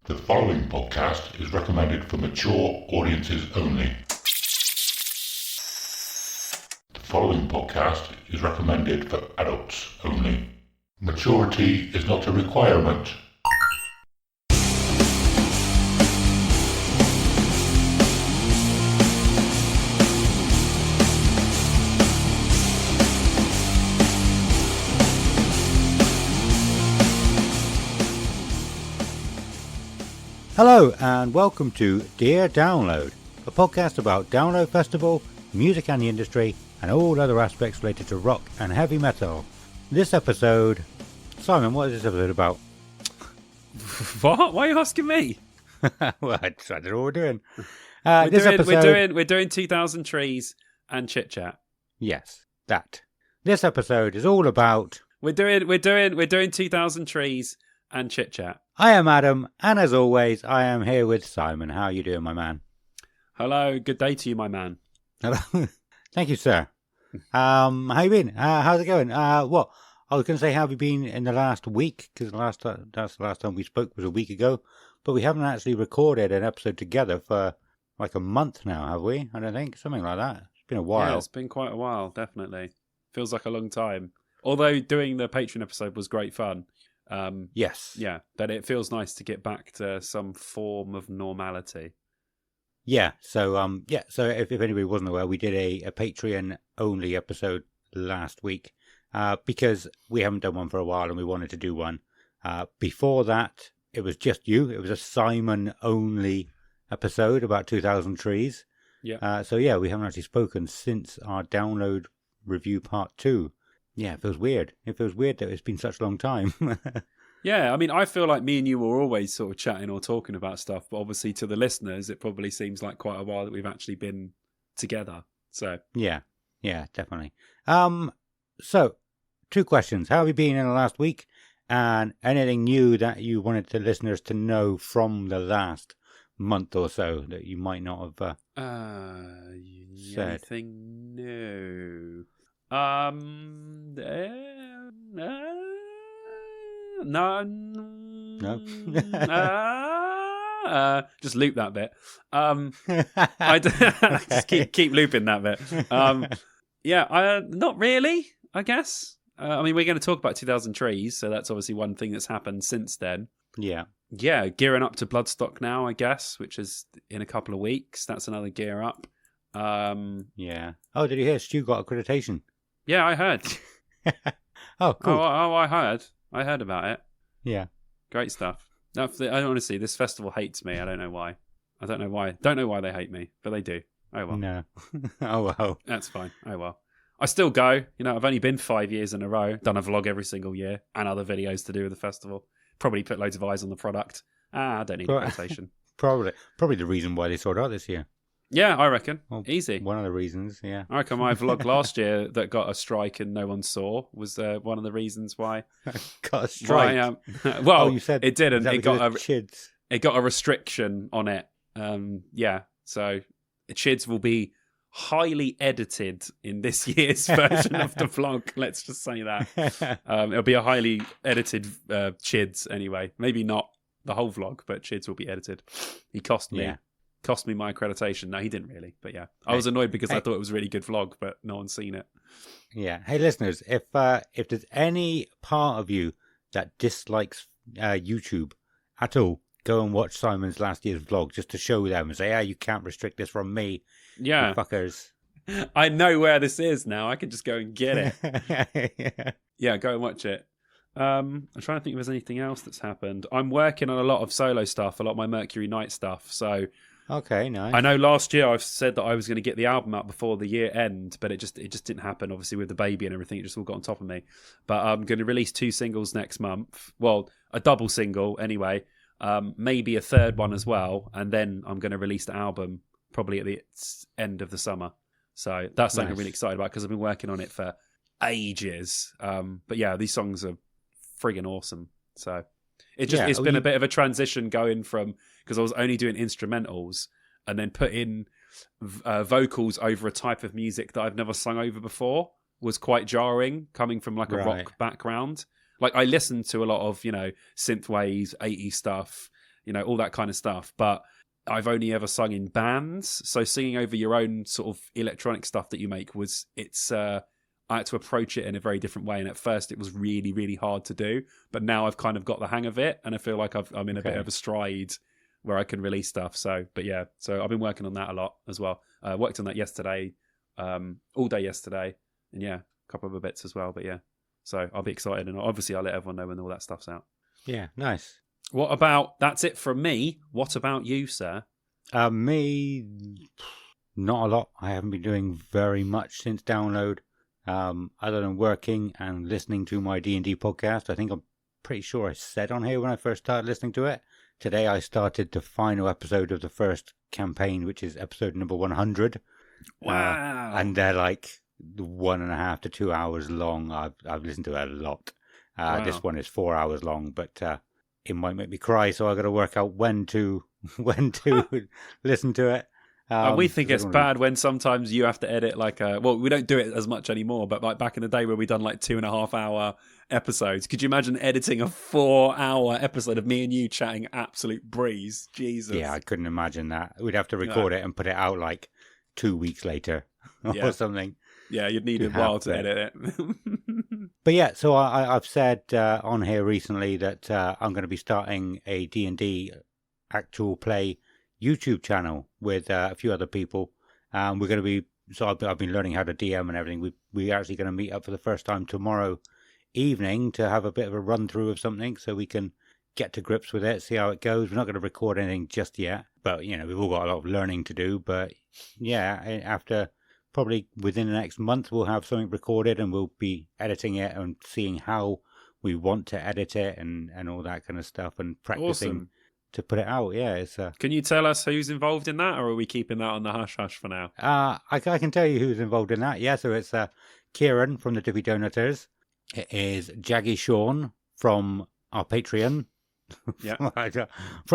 The following podcast is recommended for mature audiences only. The following podcast is recommended for adults only. Maturity is not a requirement. Hello and welcome to Dear Download, a podcast about Download Festival, music and the industry, and all other aspects related to rock and heavy metal. This episode... Simon, what is this episode about? What? Why are you asking me? Well, I don't know what we're doing. We're doing 2000 Trees and Chit Chat. Yes, that. This episode is all about... We're doing 2000 Trees and Chit Chat. I am Adam, and as always, I am here with Simon. How are you doing, my man? Hello, good day to you, my man. Hello. Thank you, sir. How you been? How's it going? What? I was going to say, how have you been in the last week? Because that's the last time we spoke was a week ago. But we haven't actually recorded an episode together for like a month now, have we? I don't think. Something like that. It's been a while. Yeah, it's been quite a while, definitely. Feels like a long time. Although doing the Patreon episode was great fun. Yes. Yeah, but it feels nice to get back to some form of normality. Yeah, so if anybody wasn't aware, we did a Patreon only episode last week because we haven't done one for a while and we wanted to do one. Before that, it was just you. It was a Simon only episode about 2000 Trees. Yeah. So yeah, we haven't actually spoken since our download review part 2. Yeah, it feels weird. It feels weird that it's been such a long time. Yeah, I mean, I feel like me and you were always sort of chatting or talking about stuff, but obviously to the listeners, it probably seems like quite a while that we've actually been together. So Yeah, definitely. So 2 questions. How have you been in the last week? And anything new that you wanted the listeners to know from the last month or so that you might not have said? Anything new? No. Just loop that bit. I just keep looping that bit. Not really, I guess. I mean, we're going to talk about 2000 Trees, so that's obviously one thing that's happened since then. Yeah, gearing up to Bloodstock now, I guess, which is in a couple of weeks. That's another gear up. Yeah. Oh, did you hear Stu got accreditation? Yeah, I heard. Oh, cool. I heard about it. Yeah. Great stuff. No, honestly, this festival hates me. I don't know why. Don't know why they hate me, but they do. Oh well. No. Oh well. That's fine. Oh well. I still go. You know, I've only been 5 years in a row. Done a vlog every single year and other videos to do with the festival. Probably put loads of eyes on the product. I don't need accreditation. Probably the reason why they sold out this year. Yeah, I reckon. Well, easy. One of the reasons, yeah. I reckon my vlog last year that got a strike and no one saw was one of the reasons why. Got a strike? Well, you said it didn't. It got a restriction on it. So Chids will be highly edited in this year's version of the vlog. Let's just say that. It'll be a highly edited Chids anyway. Maybe not the whole vlog, but Chids will be edited. He cost me. Yeah. Cost me my accreditation. No, he didn't really. But yeah, I was annoyed because I thought it was a really good vlog, but no one's seen it. Yeah. Hey, listeners, if there's any part of you that dislikes YouTube at all, go and watch Simon's last year's vlog just to show them and say, you can't restrict this from me, yeah, you fuckers. I know where this is now. I can just go and get it. Yeah, go and watch it. I'm trying to think if there's anything else that's happened. I'm working on a lot of solo stuff, a lot of my Mercury Night stuff, so... Okay, nice. I know last year I've said that I was going to get the album out before the year end, but it just didn't happen. Obviously with the baby and everything, it just all got on top of me. But I'm going to release 2 singles next month. Well, a double single anyway. Maybe a third one as well, and then I'm going to release the album probably at the end of the summer. So that's something I'm really excited about because I've been working on it for ages. But yeah, these songs are friggin' awesome. So it's been a bit of a transition going from, because I was only doing instrumentals and then put in vocals over a type of music that I've never sung over before was quite jarring, coming from like a rock background. Like I listened to a lot of, synthwaves, 80s stuff, all that kind of stuff. But I've only ever sung in bands, so singing over your own sort of electronic stuff that you make I had to approach it in a very different way, and at first it was really, really hard to do. But now I've kind of got the hang of it, and I feel like I'm in a bit of a stride where I can release stuff. So I've been working on that a lot as well. Worked on that yesterday, all day yesterday, and a couple of other bits as well. But so I'll be excited, and obviously I'll let everyone know when all that stuff's out. Yeah, nice. That's it from me. What about you, sir? Me, not a lot. I haven't been doing very much since download. Other than working and listening to my D&D podcast. I think I'm pretty sure I said on here when I first started listening to it. Today I started the final episode of the first campaign, which is episode number 100. Wow. And they're like 1.5 to 2 hours long. I've listened to it a lot. Wow. This one is 4 hours long, but it might make me cry, so I got to work out when to listen to it. We think it's bad when sometimes you have to edit we don't do it as much anymore, but like back in the day where we done like 2.5 hour episodes. Could you imagine editing a 4 hour episode of me and you chatting absolute breeze? Jesus. Yeah, I couldn't imagine that. We'd have to record it and put it out like 2 weeks later or something. Yeah, you'd need a while to edit it. But so I've said on here recently that I'm going to be starting a D&D actual play YouTube channel with a few other people. We're going to be, so I've been learning how to DM and everything. We're actually going to meet up for the first time tomorrow evening to have a bit of a run through of something so we can get to grips with it, see how it goes. We're not going to record anything just yet, but we've all got a lot of learning to do. But after probably within the next month, we'll have something recorded and we'll be editing it and seeing how we want to edit it and all that kind of stuff and practicing. Awesome. To put it out, it's. Can you tell us who's involved in that, or are we keeping that on the hush hush for now? I can tell you who's involved in that. Yeah, so it's Kieran from the Dippy Donuters. It is Jaggy Sean from our Patreon. Yeah.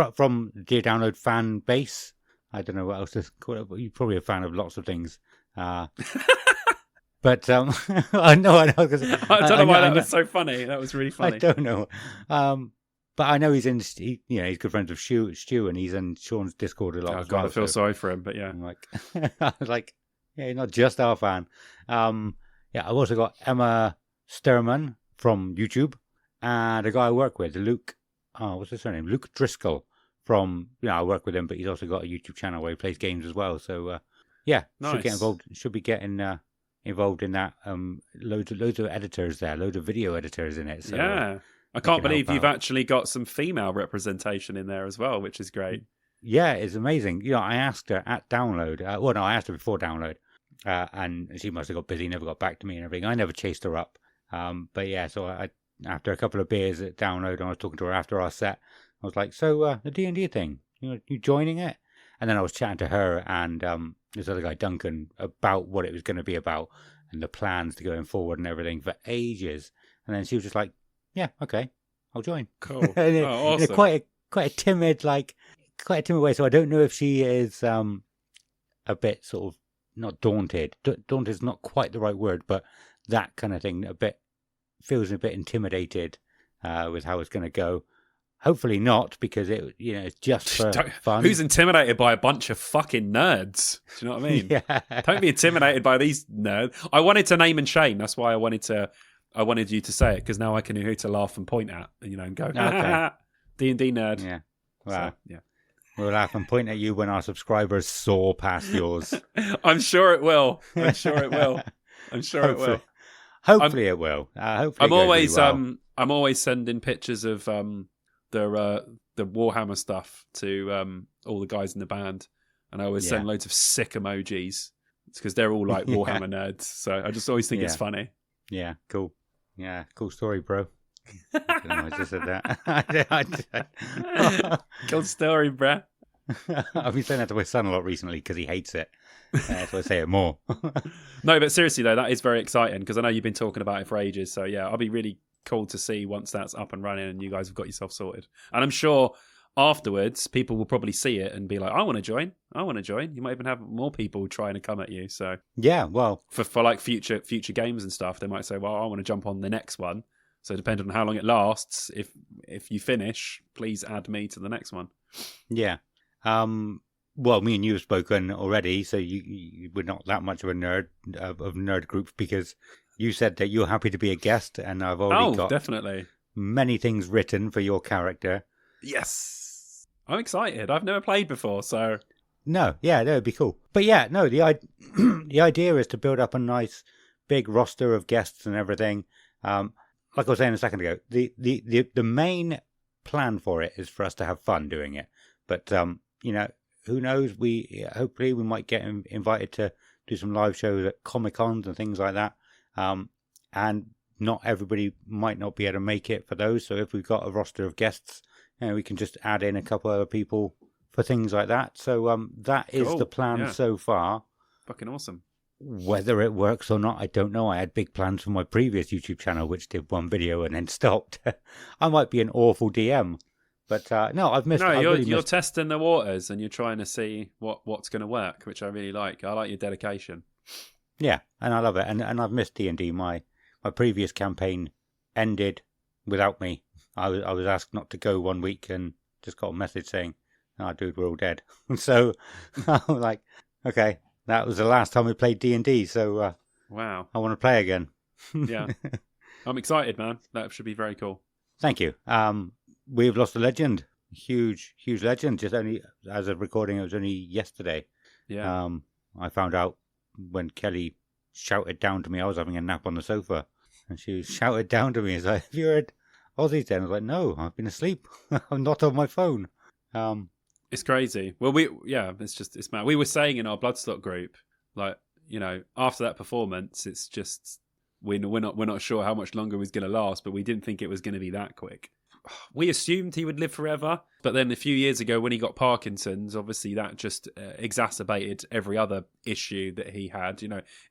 from Dear Download fan base. I don't know what else to call it, but you're probably a fan of lots of things. But I know. I don't know why that was so funny. That was really funny. I don't know. But I know he's he's good friends with Stu, and he's in Sean's Discord a lot. Oh God, I feel sorry for him, but yeah. I'm like, he's not just our fan. I've also got Emma Sturman from YouTube, and a guy I work with, Luke. Oh, what's his surname? Luke Driscoll from. I work with him, but he's also got a YouTube channel where he plays games as well. So nice. Should get involved. Should be getting involved in that. Loads of editors there, loads of video editors in it. So, yeah. I can't believe you've actually got some female representation in there as well, which is great. Yeah, it's amazing. I asked her at download. I asked her before download, and she must have got busy, never got back to me and everything. I never chased her up. So I after a couple of beers at download, and I was talking to her after our set. I was like, "So the D&D thing, you joining it?" And then I was chatting to her and this other guy, Duncan, about what it was going to be about and the plans to going forward and everything for ages. And then she was just like, "Yeah, okay, I'll join." Cool. Awesome. In quite a timid way. So I don't know if she is a bit sort of not daunted. Daunted is not quite the right word, but that kind of thing. Feels a bit intimidated with how it's going to go. Hopefully not, because it's just for fun. Who's intimidated by a bunch of fucking nerds? Do you know what I mean? Yeah. Don't be intimidated by these nerds. I wanted to name and shame. That's why I wanted you to say it, because now I can know who to laugh and point at, and go, okay. D&D nerd. Yeah. Wow. So, yeah. We'll laugh and point at you when our subscribers soar past yours. I'm sure it will. Hopefully it will. I'm always sending pictures of the Warhammer stuff to all the guys in the band, and I always send loads of sick emojis. It's because they're all like Warhammer nerds, so I just always think it's funny. Yeah, cool. Yeah, cool story, bro. I don't know, I just said that. Cool story, bruh. I've been saying that to my son a lot recently because he hates it. So I say it more. No, but seriously though, that is very exciting because I know you've been talking about it for ages. So yeah, I'll be really cool to see once that's up and running and you guys have got yourself sorted. And I'm sure afterwards people will probably see it and be like, I want to join. You might even have more people trying to come at you. So yeah, well, for like future games and stuff, they might say, well, I want to jump on the next one. So depending on how long it lasts, if you finish, please add me to the next one. Yeah. Well, me and you have spoken already, so we're not that much of a nerd group, because you said that you're happy to be a guest, and I've already got definitely many things written for your character. Yes, I'm excited. I've never played before, so no, it'd be cool. But yeah, no, the idea is to build up a nice big roster of guests and everything. Like I was saying a second ago, the main plan for it is for us to have fun doing it. But who knows? Hopefully we might get invited to do some live shows at Comic-Cons and things like that. And not everybody might not be able to make it for those. So if we've got a roster of guests, we can just add in a couple other people for things like that. So that is the plan so far. Fucking awesome. Whether it works or not, I don't know. I had big plans for my previous YouTube channel, which did one video and then stopped. I might be an awful DM. But no, I've missed. No, you're testing the waters and you're trying to see what's going to work, which I really like. I like your dedication. Yeah, and I love it. And I've missed D&D. My previous campaign ended without me. I was asked not to go 1 week and just got a message saying, "Oh, dude, we're all dead." So I'm like, okay, that was the last time we played D&D. So wow, I want to play again. Yeah, I'm excited, man. That should be very cool. Thank you. We've lost a legend, huge legend. Just only as of recording, it was only yesterday. Yeah. I found out when Kelly shouted down to me. I was having a nap on the sofa, and she shouted down to me, "Is like, have you heard Ozzy's dead?" I was like, "No, I've been asleep. I'm not on my phone." It's crazy. Well, it's mad. We were saying in our Bloodstock group, like, after that performance, it's just we're not sure how much longer it was going to last, but we didn't think it was going to be that quick. We assumed he would live forever, but then a few years ago when he got Parkinson's, obviously that just exacerbated every other issue that he had.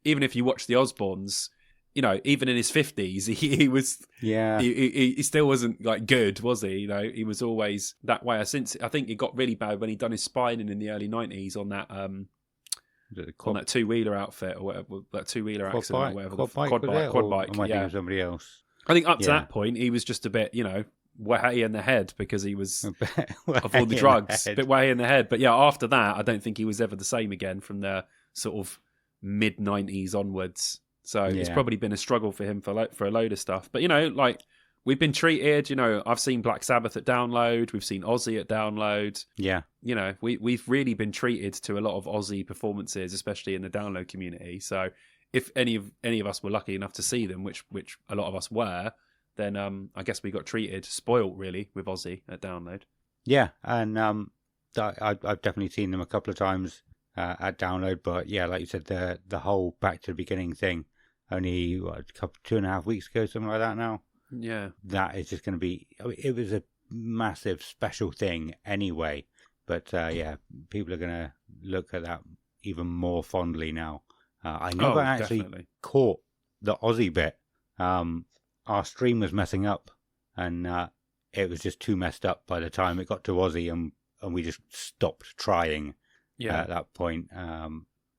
Even if you watch the Osbournes, even in his 50s, he was he still wasn't like good, was he? He was always that way. Since I think it got really bad when he done his spinning in the early 90s on that on that two-wheeler outfit or whatever, that two-wheeler accident or whatever, quad bike. Am I thinking of somebody else? I think up to that point he was just a bit, way in the head because he was of all the drugs, a bit way in the head. But yeah, after that, I don't think he was ever the same again from the sort of mid 90s onwards. So it's probably been a struggle for him for a load of stuff. But we've been treated. I've seen Black Sabbath at Download. We've seen Ozzy at Download. Yeah. We've really been treated to a lot of Ozzy performances, especially in the Download community. So if any of us were lucky enough to see them, which a lot of us were, then I guess we got spoilt really with Ozzy at Download. Yeah, and I've definitely seen them a couple of times at Download, but yeah, like you said, the whole back to the beginning thing, only a couple 2.5 weeks ago, something like that now. Yeah, that is just going to be. It was a massive special thing anyway, but people are going to look at that even more fondly now. I never actually caught the Ozzy bit. Our stream was messing up, and it was just too messed up by the time it got to Ozzy, and we just stopped trying at that point.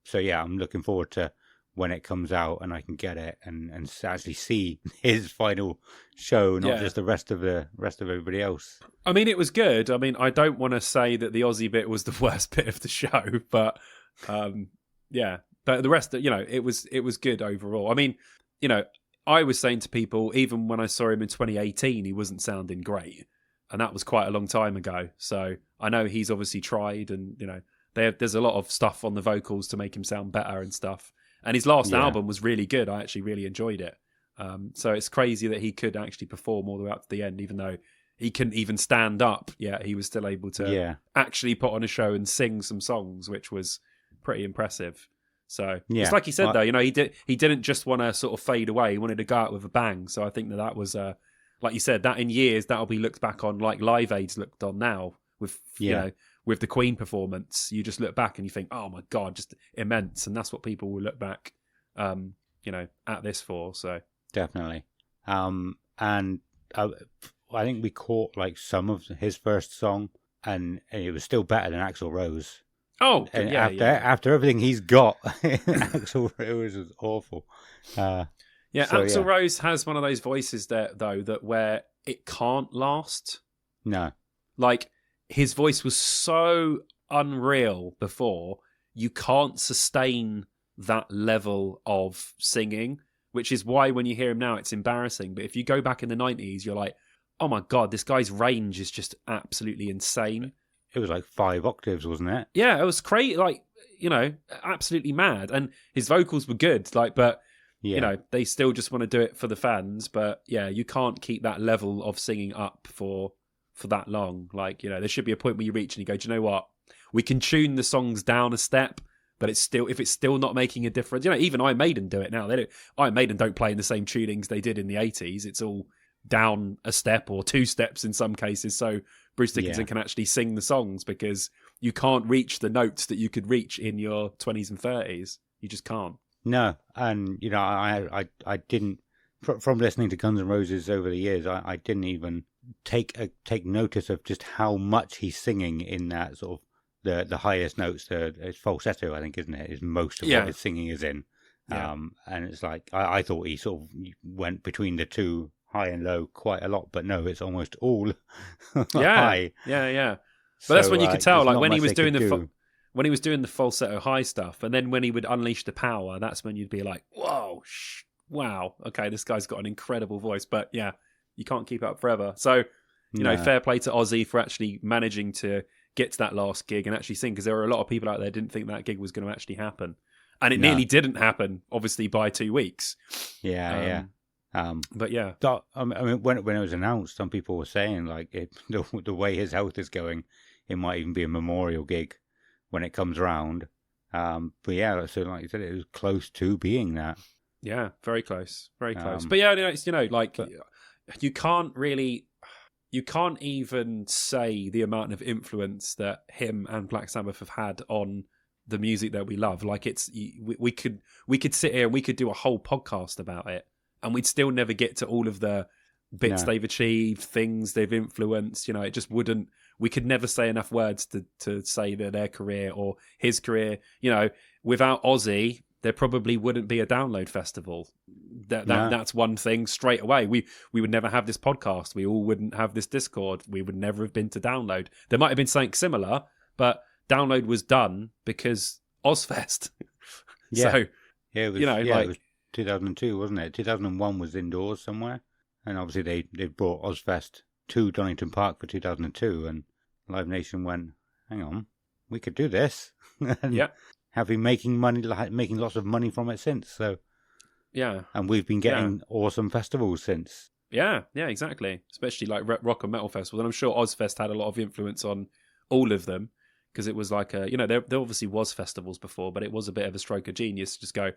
So yeah, I'm looking forward to when it comes out and I can get it and actually see his final show, not just the rest of everybody else. I mean, it was good. I mean, I don't want to say that the Ozzy bit was the worst bit of the show, but but the rest, it was good overall. I mean, I was saying to people, even when I saw him in 2018, he wasn't sounding great. And that was quite a long time ago. So I know he's obviously tried and, there's a lot of stuff on the vocals to make him sound better and stuff. And his last album was really good. I actually really enjoyed it. So it's crazy that he could actually perform all the way up to the end, even though he couldn't even stand up. Yeah, he was still able to actually put on a show and sing some songs, which was pretty impressive. So it's like he said, though, he didn't just want to sort of fade away. He wanted to go out with a bang. So I think that was, like you said, that in years, that'll be looked back on like Live Aid's looked on now with, with the Queen performance. You just look back and you think, oh my God, just immense. And that's what people will look back, at this for. So definitely. And I think we caught like some of his first song and it was still better than Axl Rose. Oh, after everything he's got, Axl Rose was awful. Yeah, So, Axl Rose has one of those voices there, though, that where it can't last. No. Like, his voice was so unreal before, you can't sustain that level of singing, which is why when you hear him now, it's embarrassing. But if you go back in the 90s, you're like, oh my God, this guy's range is just absolutely insane. It was like 5 octaves, wasn't it? Yeah, it was crazy, like, absolutely mad. And his vocals were good, like, but, they still just want to do it for the fans. But yeah, you can't keep that level of singing up for that long. Like, there should be a point where you reach and you go, do you know what? We can tune the songs down a step, but if it's still not making a difference, even Iron Maiden do it now. Iron Maiden don't play in the same tunings they did in the 80s. It's all down a step or 2 steps in some cases. So Bruce Dickinson can actually sing the songs because you can't reach the notes that you could reach in your 20s and 30s. You just can't. No, and I didn't from listening to Guns N' Roses over the years. I didn't even take notice of just how much he's singing in that sort of the highest notes. It's falsetto, I think, isn't it? Is most of what his singing is in. Yeah. And it's like I thought he sort of went between the two, high and low, quite a lot, but no, it's almost all high. Yeah. But that's when you could tell, like when he was doing when he was doing the falsetto high stuff, and then when he would unleash the power, that's when you'd be like, whoa, wow, okay, this guy's got an incredible voice. But yeah, you can't keep up forever. So, fair play to Ozzy for actually managing to get to that last gig and actually sing, because there were a lot of people out there who didn't think that gig was going to actually happen. And it nearly didn't happen, obviously, by 2 weeks. Yeah. But yeah. I mean, when it was announced, some people were saying, like, the way his health is going, it might even be a memorial gig when it comes around. But yeah, so like you said, it was close to being that. Yeah, very close. Very close. But yeah, it's, you can't even say the amount of influence that him and Black Sabbath have had on the music that we love. Like, it's we could sit here and we could do a whole podcast about it, and we'd still never get to all of the bits they've achieved, things they've influenced. It just wouldn't. We could never say enough words to say that their career or his career. Without Ozzy, there probably wouldn't be a Download Festival. That's one thing straight away. We would never have this podcast. We all wouldn't have this Discord. We would never have been to Download. There might have been something similar, but Download was done because Ozfest. Yeah. So, it was, it was 2002, wasn't it? 2001 was indoors somewhere. And obviously they brought Ozfest to Donington Park for 2002, and Live Nation went, hang on, we could do this. And have been making lots of money from it since. So yeah, and we've been getting awesome festivals since. Yeah, exactly. Especially like rock and metal festivals, and I'm sure Ozfest had a lot of influence on all of them, because it was like there obviously was festivals before, but it was a bit of a stroke of genius to just go,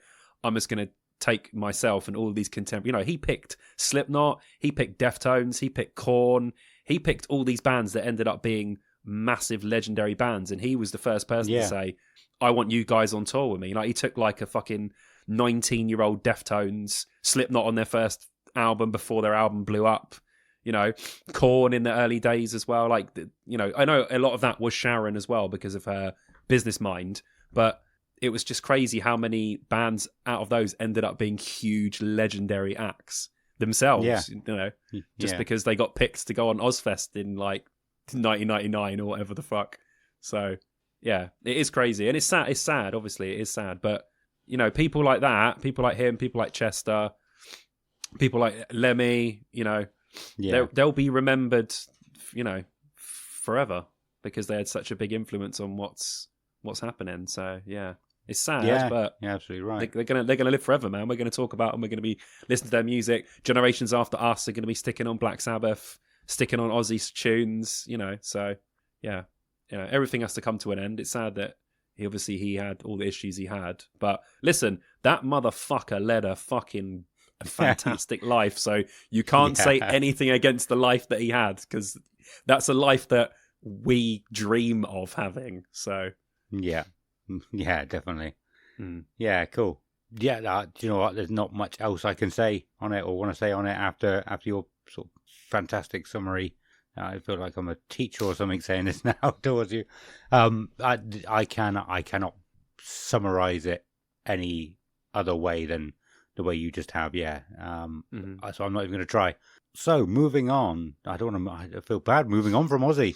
I'm just going to take myself and all these contemporary. He picked Slipknot, he picked Deftones, he picked Korn, he picked all these bands that ended up being massive legendary bands, and he was the first person to say, I want you guys on tour with me. Like, he took like a fucking 19-year-old Deftones, Slipknot on their first album before their album blew up, Korn in the early days as well. Like, I know a lot of that was Sharon as well because of her business mind, but it was just crazy how many bands out of those ended up being huge legendary acts themselves, just because they got picked to go on Ozfest in like 1999 or whatever the fuck. So yeah, it is crazy. And it's sad, obviously it is sad, but people like that, people like him, people like Chester, people like Lemmy, they'll be remembered, forever, because they had such a big influence on what's happening. So yeah, it's sad, but you're absolutely right. They're gonna live forever, man. We're gonna talk about them. We're gonna be listening to their music. Generations after us are gonna be sticking on Black Sabbath, sticking on Ozzy's tunes. So yeah, everything has to come to an end. It's sad that he had all the issues he had, but listen, that motherfucker led a fucking fantastic life. So you can't say anything against the life that he had, because that's a life that we dream of having. So yeah, definitely. Yeah, cool. Yeah, do you know what? There's not much else I can say on it or want to say on it after your sort of fantastic summary. I feel like I'm a teacher or something saying this now towards you. I cannot summarize it any other way than the way you just have. Yeah. Mhm. So I'm not even going to try. So moving on, I don't want to. I feel bad moving on from Aussie.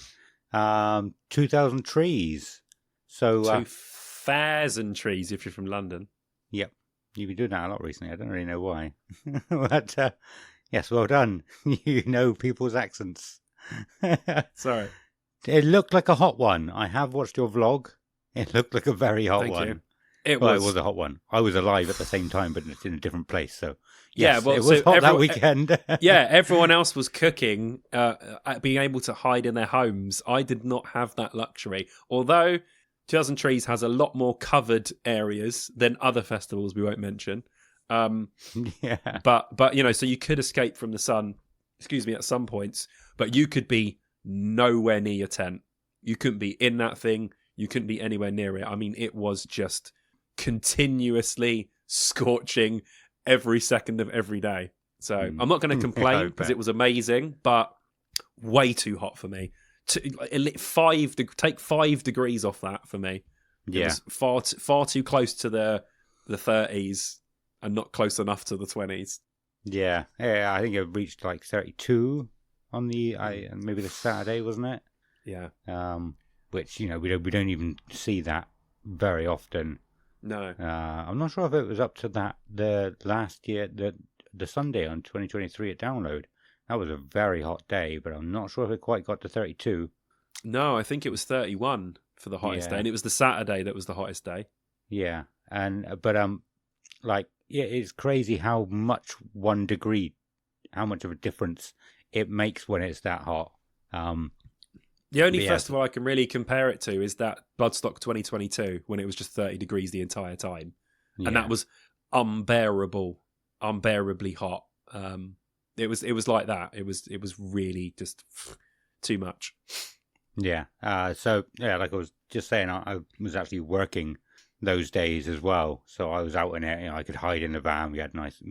2,000 trees. So 2,000 trees if you're from London. yep, you've been doing that a lot recently. I don't really know why, but yes, well done. You know people's accents. Sorry. It looked like a hot one. I have watched your vlog. It looked like a very hot Thank one. you. It Well, was. it was a hot one. I was alive at the same time, but it's in a different place. So Yeah, yes, well, it was so hot that weekend. Yeah, everyone else was cooking, being able to hide in their homes. I did not have that luxury. Although 2,000 Trees has a lot more covered areas than other festivals we won't mention. Yeah. But so you could escape from the sun, at some points, but you could be nowhere near your tent. You couldn't be in that thing. You couldn't be anywhere near it. I mean, it was just continuously scorching every second of every day. So I'm not going to complain because it was amazing, but way too hot for me. Take 5 degrees off that for me. It was far too close to the 30s and not close enough to the 20s. Yeah, I think it reached like 32 on maybe the Saturday, wasn't it? Yeah. Which we don't even see that very often. No. I'm not sure if it was up to that the last year, the Sunday on 2023 at Download. That was a very hot day, but I'm not sure if it quite got to 32. No, I think it was 31 for the hottest day, and it was the Saturday that was the hottest day. Yeah, it's crazy how much 1 degree, how much of a difference it makes when it's that hot. The only festival I can really compare it to is that Bloodstock 2022 when it was just 30 degrees the entire time, and that was unbearably hot. It was like that. It was really just too much. Yeah. Like I was just saying, I was actually working those days as well. So I was out in it. I could hide in the van. We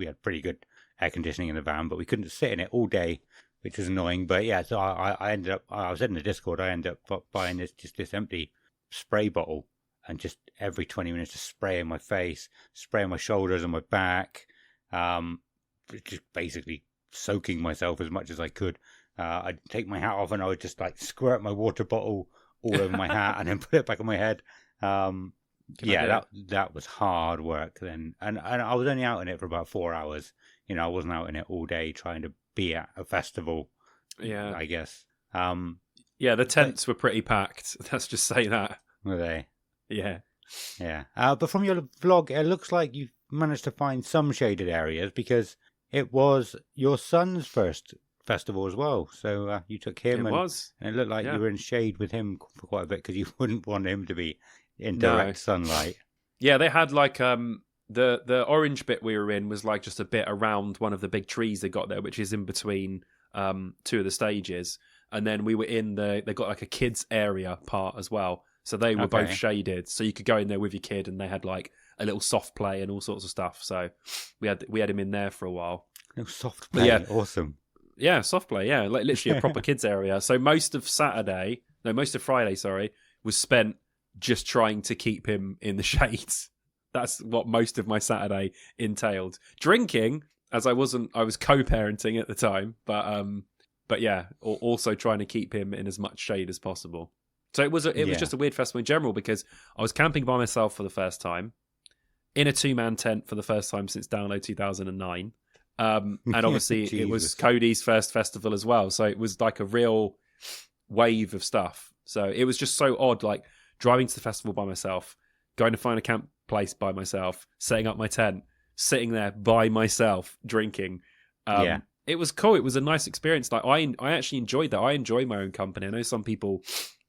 had pretty good air conditioning in the van, but we couldn't sit in it all day, which was annoying. But yeah, so I ended up. I was in the Discord. I ended up buying this empty spray bottle, and just every 20 minutes, just spray in my face, spray on my shoulders and my back, just basically soaking myself as much as I could. I'd take my hat off and I would just like squirt my water bottle all over my hat and then put it back on my head. That was hard work then, and I was only out in it for about 4 hours. I wasn't out in it all day trying to be at a festival. Yeah, I guess. The tents were pretty packed. Let's just say that. Were they? Yeah. Yeah. But from your vlog, it looks like you managed to find some shaded areas because it was your son's first festival as well. So you took him, and it looked like you were in shade with him for quite a bit because you wouldn't want him to be in direct sunlight. Yeah, they had like the orange bit we were in was like just a bit around one of the big trees they got there, which is in between two of the stages. And then we were in they got like a kids area part as well. So they were both shaded. So you could go in there with your kid and they had like a little soft play and all sorts of stuff. So we had him in there for a while. A little soft play, awesome. Yeah, soft play, yeah. Like literally a proper kids area. So most of Friday, was spent just trying to keep him in the shades. That's what most of my Saturday entailed. Drinking, as I was co-parenting at the time, but yeah, also trying to keep him in as much shade as possible. So it was just a weird festival in general because I was camping by myself for the first time, in a 2-man tent for the first time since Download 2009. And obviously it was Cody's first festival as well. So it was like a real wave of stuff. So it was just so odd, like driving to the festival by myself, going to find a camp place by myself, setting up my tent, sitting there by myself, drinking. It was cool. It was a nice experience. Like I actually enjoyed that. I enjoy my own company. I know some people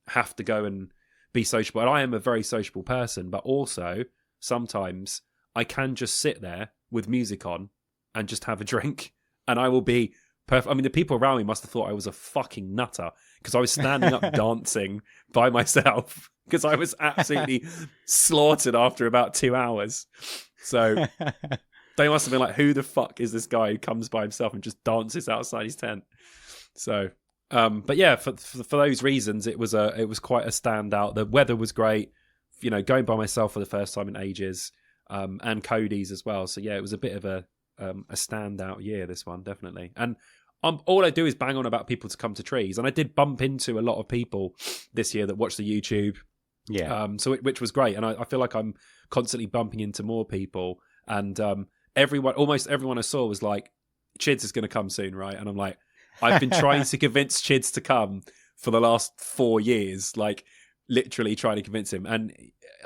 have to go and be sociable, and I am a very sociable person, but also sometimes I can just sit there with music on and just have a drink, and I will be perfect. I mean, the people around me must have thought I was a fucking nutter because I was standing up dancing by myself because I was absolutely slaughtered after about 2 hours. So they must have been like, who the fuck is this guy who comes by himself and just dances outside his tent? So, but yeah, for those reasons, it was quite a standout. The weather was great. Going by myself for the first time in ages. and Cody's as well. So yeah, it was a bit of a standout year, this one, definitely. And all I do is bang on about people to come to trees, and I did bump into a lot of people this year that watched the YouTube. Yeah. Which was great, and I feel like I'm constantly bumping into more people, and almost everyone I saw was like, "Chids is going to come soon, right?" And I'm like, I've been trying to convince Chids to come for the last 4 years, like literally trying to convince him. And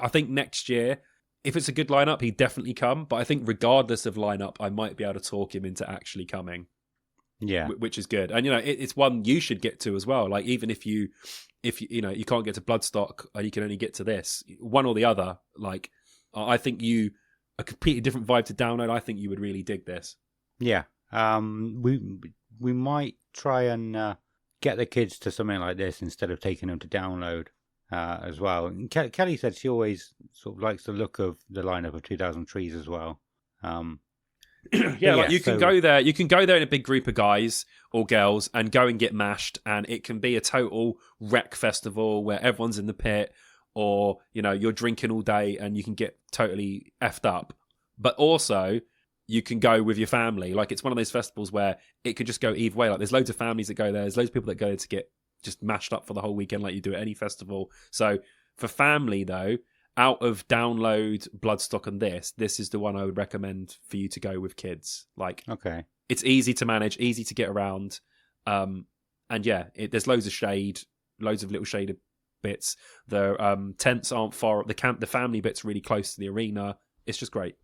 I think next year, if it's a good lineup, he'd definitely come. But I think regardless of lineup, I might be able to talk him into actually coming. Yeah, which is good. And it's one you should get to as well. Like even if you you can't get to Bloodstock and you can only get to this, one or the other. Like I think a completely different vibe to download. I think you would really dig this. Yeah. We might try and get the kids to something like this instead of taking them to download as well. And Kelly said she always sort of likes the look of the lineup of 2000 Trees as well. Like you can go there. You can go there in a big group of guys or girls and go and get mashed, and it can be a total wreck festival where everyone's in the pit, or you're drinking all day and you can get totally effed up. But also, you can go with your family. Like it's one of those festivals where it could just go either way. Like there's loads of families that go there. There's loads of people that go there to get just mashed up for the whole weekend, like you do at any festival. So for family though, out of download, Bloodstock, and this is the one I would recommend for you to go with kids. Like, okay, it's easy to manage, easy to get around, and yeah, there's loads of shade, loads of little shaded bits. The tents aren't far. The family bit's really close to the arena. It's just great.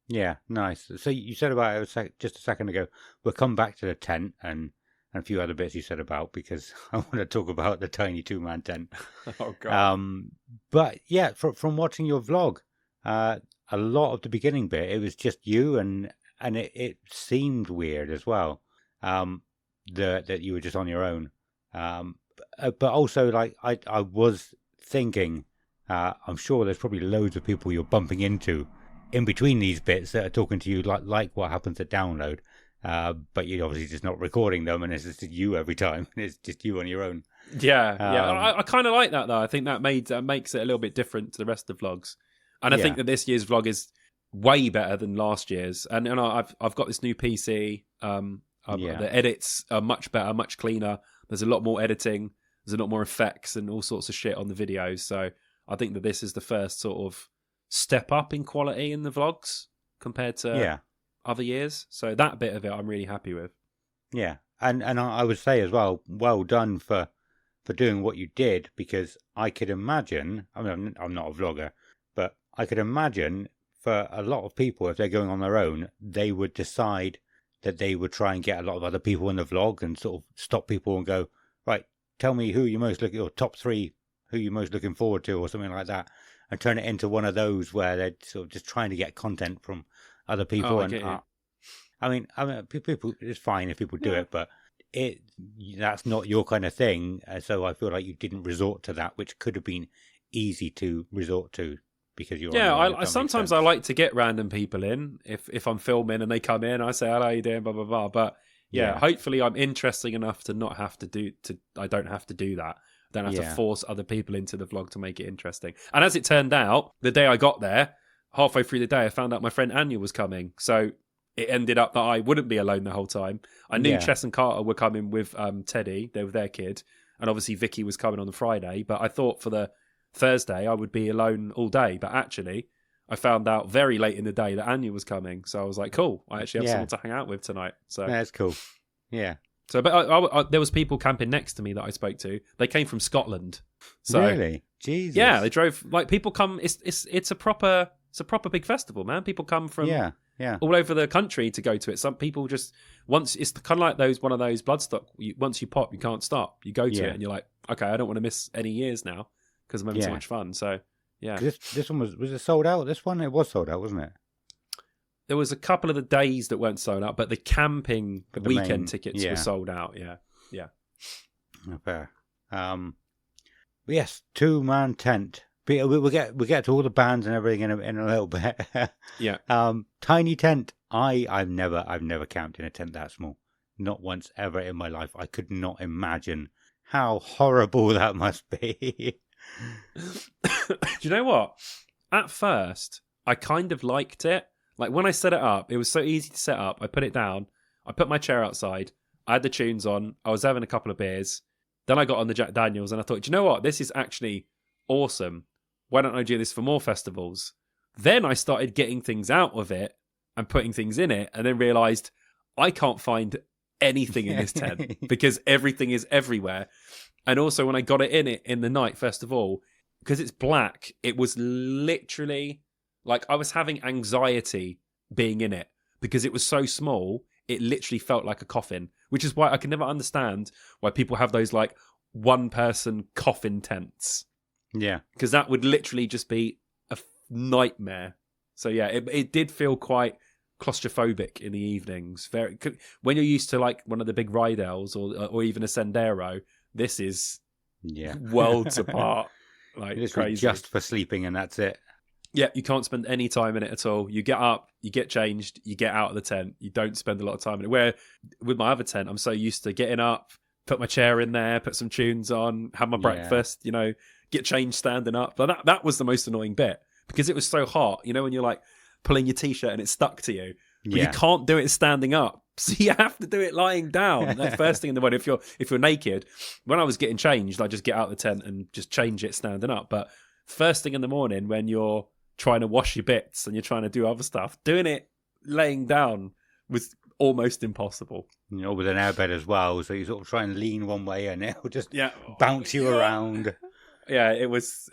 Yeah, nice. So you said about it just a second ago. We'll come back to the tent and a few other bits you said about, because I want to talk about the tiny 2-man tent. Oh god. But yeah, from watching your vlog, a lot of the beginning bit, it was just you, and it seemed weird as well. That you were just on your own. But also, like I was thinking, I'm sure there's probably loads of people you're bumping into in between these bits that are talking to you like what happens at download. But you're obviously just not recording them, and it's just you every time. It's just you on your own. Yeah. I kind of like that though. I think that makes it a little bit different to the rest of the vlogs, and I think that this year's vlog is way better than last year's. And I've got this new PC. The edits are much better, much cleaner. There's a lot more editing. There's a lot more effects and all sorts of shit on the videos. So I think that this is the first sort of step up in quality in the vlogs compared to other years. So that bit of it I'm really happy with. Yeah. And I would say as well, well done for doing what you did, because I could imagine, I mean, I'm not a vlogger, but I could imagine for a lot of people, if they're going on their own, they would decide that they would try and get a lot of other people in the vlog and sort of stop people and go, right, tell me who you're most looking, or top 3 who you're most looking forward to, or something like that, and turn it into one of those where they're sort of just trying to get content from other people. I mean, people, it's fine if people do it, but that's not your kind of thing. So I feel like you didn't resort to that, which could have been easy to resort to because you're. Yeah, I sometimes I like to get random people in if I'm filming and they come in. I say, "Hello, how you doing?" Blah blah blah. But yeah, hopefully I'm interesting enough to not have to do to. I don't have to do that. I don't have to force other people into the vlog to make it interesting. And as it turned out, the day I got there, halfway through the day, I found out my friend Anya was coming. So it ended up that I wouldn't be alone the whole time. I knew Chess and Carter were coming with Teddy. They were their kid. And obviously Vicky was coming on the Friday. But I thought for the Thursday I would be alone all day. But actually, I found out very late in the day that Anya was coming. So I was like, cool. I actually have someone to hang out with tonight. So that's cool. Yeah. So, but there was people camping next to me that I spoke to. They came from Scotland. So, really? Jesus. Yeah, they drove. Like people come. It's a proper big festival, man. People come from all over the country to go to it. Some people just it's kind of like one of those Bloodstock. Once you pop, you can't stop. You go to it and you're like, okay, I don't want to miss any years now because I'm having so much fun. So yeah, this one was it sold out? This one, it was sold out, wasn't it? There was a couple of the days that weren't sold out, but the camping weekend tickets were sold out. Yeah. Fair. Yes, 2-man tent. We'll get to all the bands and everything in a little bit. Yeah. Tiny tent. I've never camped in a tent that small. Not once ever in my life. I could not imagine how horrible that must be. Do you know what? At first, I kind of liked it. Like when I set it up, it was so easy to set up. I put it down. I put my chair outside. I had the tunes on. I was having a couple of beers. Then I got on the Jack Daniels and I thought, do you know what? This is actually awesome. Why don't I do this for more festivals? Then I started getting things out of it and putting things in it, and then realised I can't find anything in this tent because everything is everywhere. And also when I got it in the night, first of all, because it's black, it was literally like I was having anxiety being in it because it was so small. It literally felt like a coffin, which is why I can never understand why people have those like one-person coffin tents. Yeah. Because that would literally just be a nightmare. So yeah, it did feel quite claustrophobic in the evenings. Very when you're used to like one of the big Rydales or even a Sendero, this is worlds apart. Like it's crazy. Just for sleeping and that's it. Yeah, you can't spend any time in it at all. You get up, you get changed, you get out of the tent. You don't spend a lot of time in it. Where with my other tent, I'm so used to getting up, put my chair in there, put some tunes on, have my breakfast, get changed standing up. But that was the most annoying bit because it was so hot. You know, when you're like pulling your t-shirt and it's stuck to you. But you can't do it standing up. So you have to do it lying down. That first thing in the morning, if you're naked. When I was getting changed, I just get out of the tent and just change it standing up. But first thing in the morning when you're trying to wash your bits and you're trying to do other stuff, doing it laying down was almost impossible. With an airbed as well, so you sort of try and lean one way and it'll just bounce you around. Yeah, it was.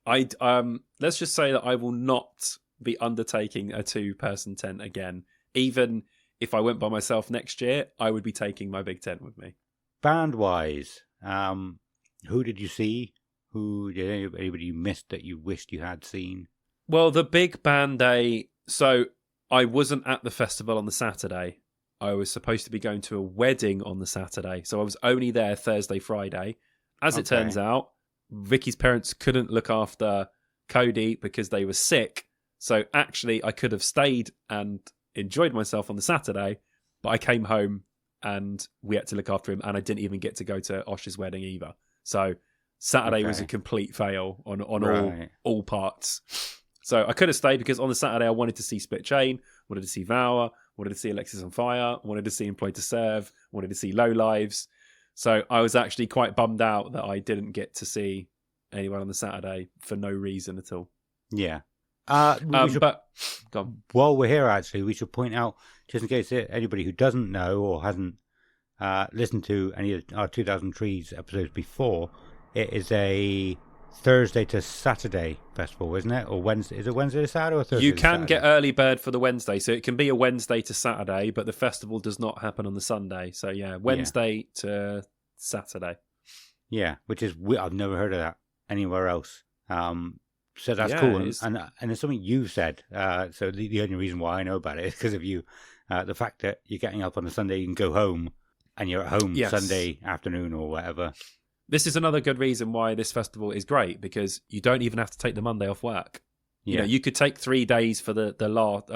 Let's just say that I will not be undertaking a 2-person tent again. Even if I went by myself next year, I would be taking my big tent with me. Band-wise, who did you see? Anybody you missed that you wished you had seen? Well, the big band day. So I wasn't at the festival on the Saturday. I was supposed to be going to a wedding on the Saturday. So I was only there Thursday, Friday. As it turns out, Vicky's parents couldn't look after Cody because they were sick. So actually, I could have stayed and enjoyed myself on the Saturday, but I came home and we had to look after him, and I didn't even get to go to Osh's wedding either. So Saturday was a complete fail on all parts. So I could have stayed because on the Saturday I wanted to see Split Chain, wanted to see Vower, wanted to see Alexis on Fire, wanted to see Employed to Serve, wanted to see Low Lives. So I was actually quite bummed out that I didn't get to see anyone on the Saturday for no reason at all. Yeah. But go on. While we're here, actually, we should point out, just in case anybody who doesn't know or hasn't listened to any of our 2000 Trees episodes before, it is a Thursday to Saturday festival, isn't it? Or Wednesday? Is it Wednesday to Saturday or Thursday? You can get early bird for the Wednesday, so it can be a Wednesday to Saturday, but the festival does not happen on the Sunday. So yeah, Wednesday to Saturday. Yeah, which is I've never heard of that anywhere else. So that's cool, and it's something you said. So the only reason why I know about it is because of you. The fact that you're getting up on a Sunday, you can go home, and you're at home Sunday afternoon or whatever. This is another good reason why this festival is great, because you don't even have to take the Monday off work. You know, you could take 3 days for the last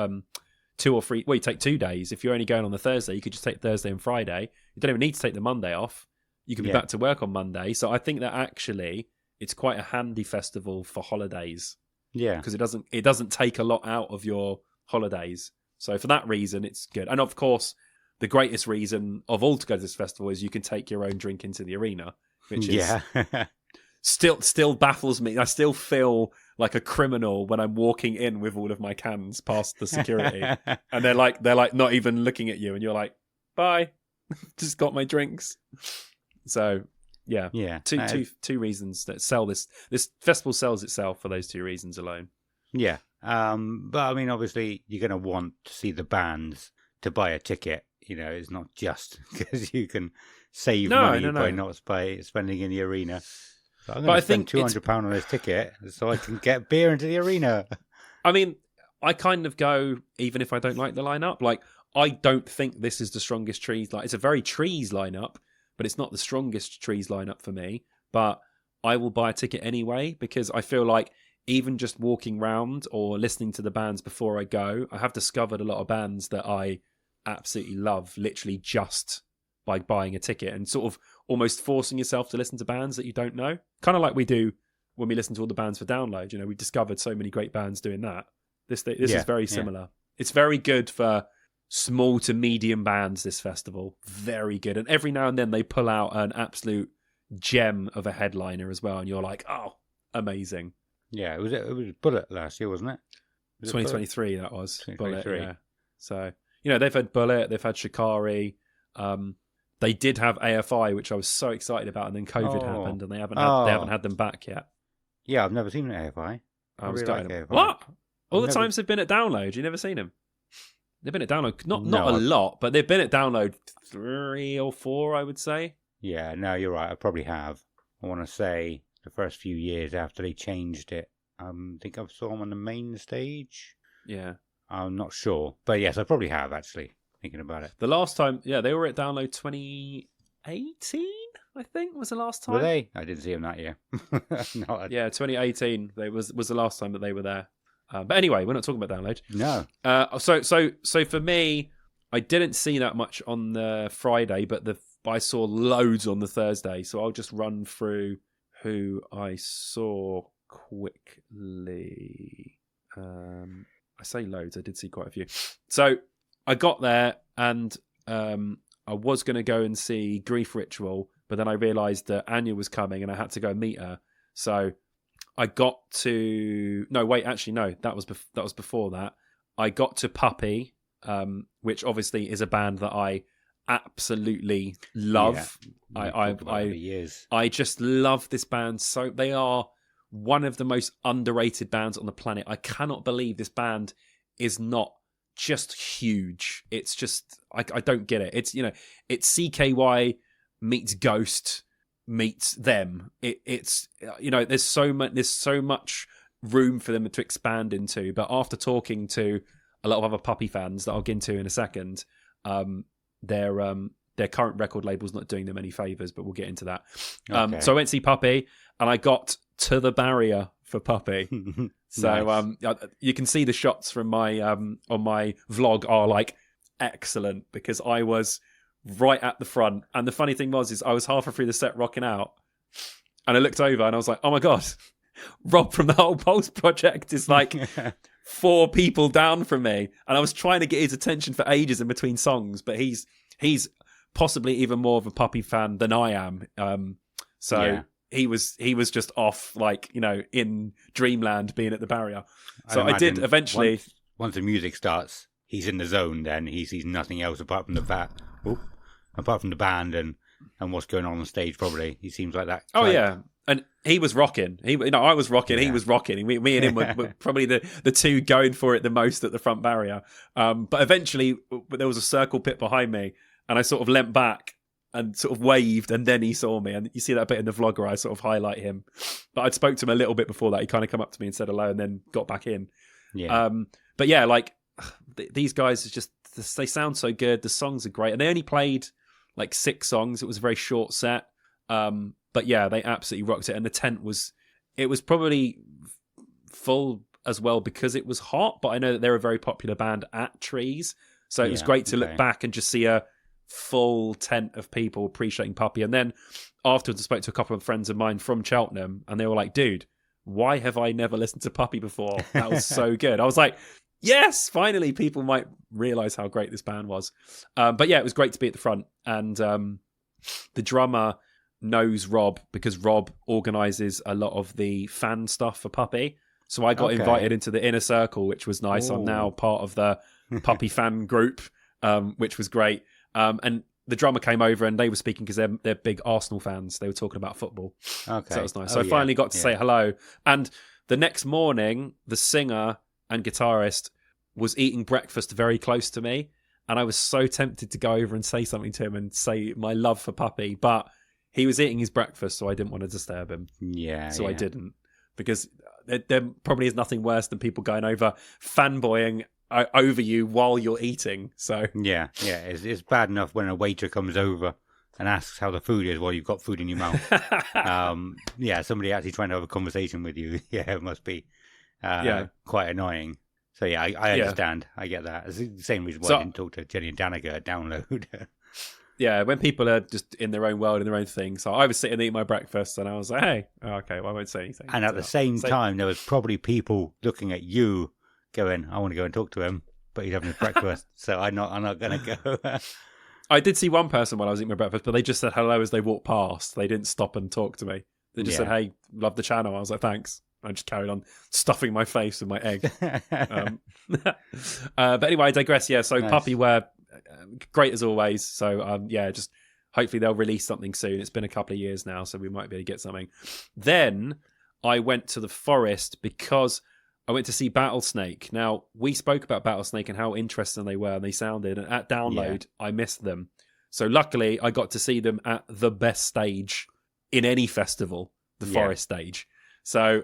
2 or 3. Well, you take 2 days. If you're only going on the Thursday, you could just take Thursday and Friday. You don't even need to take the Monday off. You can be back to work on Monday. So I think that actually it's quite a handy festival for holidays. Yeah, because it doesn't take a lot out of your holidays. So for that reason, it's good. And of course, the greatest reason of all to go to this festival is you can take your own drink into the arena, which is still baffles me. I still feel like a criminal when I'm walking in with all of my cans past the security, and they're like not even looking at you, and you're like, bye, just got my drinks. So two reasons that sell this festival sells itself for those 2 reasons alone. Yeah. But I mean, obviously, you're going to want to see the bands to buy a ticket. You know, it's not just because you can save money by not spending in the arena. So I'm going to spend £200 on this ticket so I can get beer into the arena. I mean, I kind of go, even if I don't like the lineup, like, I don't think this is the strongest Trees lineup. It's a very Trees lineup, but it's not the strongest Trees lineup for me. But I will buy a ticket anyway, because I feel like even just walking round or listening to the bands before I go, I have discovered a lot of bands that I absolutely love, literally just by buying a ticket, and sort of almost forcing yourself to listen to bands that you don't know. Kind of like we do when we listen to all the bands for download. You know, we discovered so many great bands doing that. This is very similar. It's very good for small to medium bands, this festival. Very good. And every now and then they pull out an absolute gem of a headliner as well, and you're like, oh, amazing. Yeah, it was Bullet last year, wasn't it? 2023 that was. 2023. Bullet, yeah. So, they've had Bullet, they've had Shikari. They did have AFI, which I was so excited about, and then COVID happened, and they haven't had them back yet. Yeah, I've never seen an AFI. I was really going, like AFI. what? All the times they've been at Download, you've never seen them? They've been at Download, not a lot, but they've been at Download 3 or 4, I would say. Yeah, no, you're right. I probably have. I want to say the first few years after they changed it. I think I saw them on the main stage. Yeah. I'm not sure. But yes, I probably have, actually, thinking about it. The last time, they were at Download 2018, I think, was the last time. Were they? I didn't see them that year. Yeah, 2018 was the last time that they were there. But anyway, we're not talking about Download. No. So for me, I didn't see that much on the Friday, but I saw loads on the Thursday. So I'll just run through who I saw quickly. I say loads. I did see quite a few. So I got there and I was going to go and see Grief Ritual, but then I realised that Anya was coming and I had to go meet her. So I got to... No, wait, actually, no. That was before that. I got to Puppy, which obviously is a band that I absolutely love. Yeah, I just love this band. So they are one of the most underrated bands on the planet. I cannot believe this band is not just huge. It's just... I don't get it. It's CKY meets Ghost meets them. It's there's so much room for them to expand into. But after talking to a lot of other Puppy fans that I'll get into in a second, their current record label's not doing them any favors. But we'll get into that. Okay. So I went to see Puppy, and I got to the barrier for Puppy. So nice. You can see the shots from my on my vlog are like excellent because I was right at the front. And the funny thing is I was halfway through the set rocking out, and I looked over and I was like, oh my god, Rob from the Whole Pulse Project is like 4 people down from me, and I was trying to get his attention for ages in between songs, but he's possibly even more of a Puppy fan than I am. He was just off, like, in dreamland, being at the barrier. So I did eventually. Once the music starts, he's in the zone. Then he sees nothing else apart from the band and what's going on stage. Probably he seems like that. Oh yeah, and he was rocking. I was rocking. Yeah. He was rocking. Me and him were probably the two going for it the most at the front barrier. But eventually, there was a circle pit behind me, and I sort of leant back and sort of waved, and then he saw me. And you see that bit in the vlog where I sort of highlight him. But I'd spoke to him a little bit before that. He kind of come up to me and said hello, and then got back in. Yeah. But yeah, like these guys they sound so good. The songs are great, and they only played like 6 songs. It was a very short set. But yeah, they absolutely rocked it, and the tent was probably full as well because it was hot. But I know that they're a very popular band at Trees, so it was great to look back and just see a full tent of people appreciating Puppy. And then afterwards I spoke to a couple of friends of mine from Cheltenham, and they were like, dude, why have I never listened to Puppy before? That was so good. I was like, yes, finally people might realise how great this band was. But yeah, it was great to be at the front. And the drummer knows Rob because Rob organises a lot of the fan stuff for Puppy. So I got invited into the inner circle, which was nice. Ooh. I'm now part of the Puppy fan group, which was great. And the drummer came over and they were speaking because they're big Arsenal fans. They were talking about football. Okay. So that was nice. So I finally got to say hello. And the next morning, the singer and guitarist was eating breakfast very close to me. And I was so tempted to go over and say something to him and say my love for Puppy. But he was eating his breakfast, so I didn't want to disturb him. Yeah. So I didn't. Because there probably is nothing worse than people going over fanboying over you while you're eating. So yeah, it's bad enough when a waiter comes over and asks how the food is while you've got food in your mouth. Somebody actually trying to have a conversation with you. Yeah, it must be quite annoying. So yeah, I understand. I get that. It's the same reason why I didn't talk to Jenny and Danica at Download. Yeah, when people are just in their own world, in their own thing. So I was sitting eating my breakfast and I was like, hey, okay, well, I won't say anything. And at the same time, there was probably people looking at you going, I want to go and talk to him, but he's having his breakfast, so I'm not going to go. I did see one person while I was eating my breakfast, but they just said hello as they walked past. They didn't stop and talk to me. They just said, "Hey, love the channel." I was like, "Thanks." I just carried on stuffing my face with my egg. But anyway, I digress. Yeah, so nice. Puppyware, great as always. So just hopefully they'll release something soon. It's been a couple of years now, so we might be able to get something. Then I went to the forest because I went to see Battlesnake. Now, we spoke about Battlesnake and how interesting they were and they sounded. And at Download, I missed them. So luckily, I got to see them at the best stage in any festival, the forest stage. So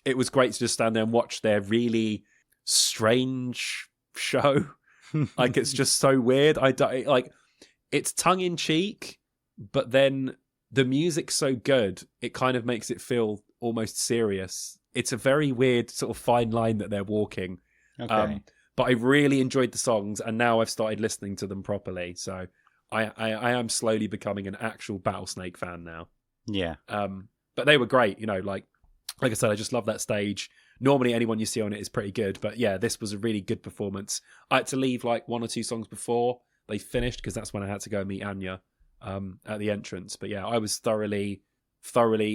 it was great to just stand there and watch their really strange show. Like, it's just so weird. It's tongue-in-cheek, but then the music's so good, it kind of makes it feel almost serious. It's a very weird sort of fine line that they're walking. Okay. But I really enjoyed the songs, and now I've started listening to them properly. So I am slowly becoming an actual Battlesnake fan now. Yeah. But they were great, like I said, I just love that stage. Normally anyone you see on it is pretty good, but yeah, this was a really good performance. I had to leave like 1 or 2 songs before they finished, because that's when I had to go meet Anya at the entrance. But yeah, I was thoroughly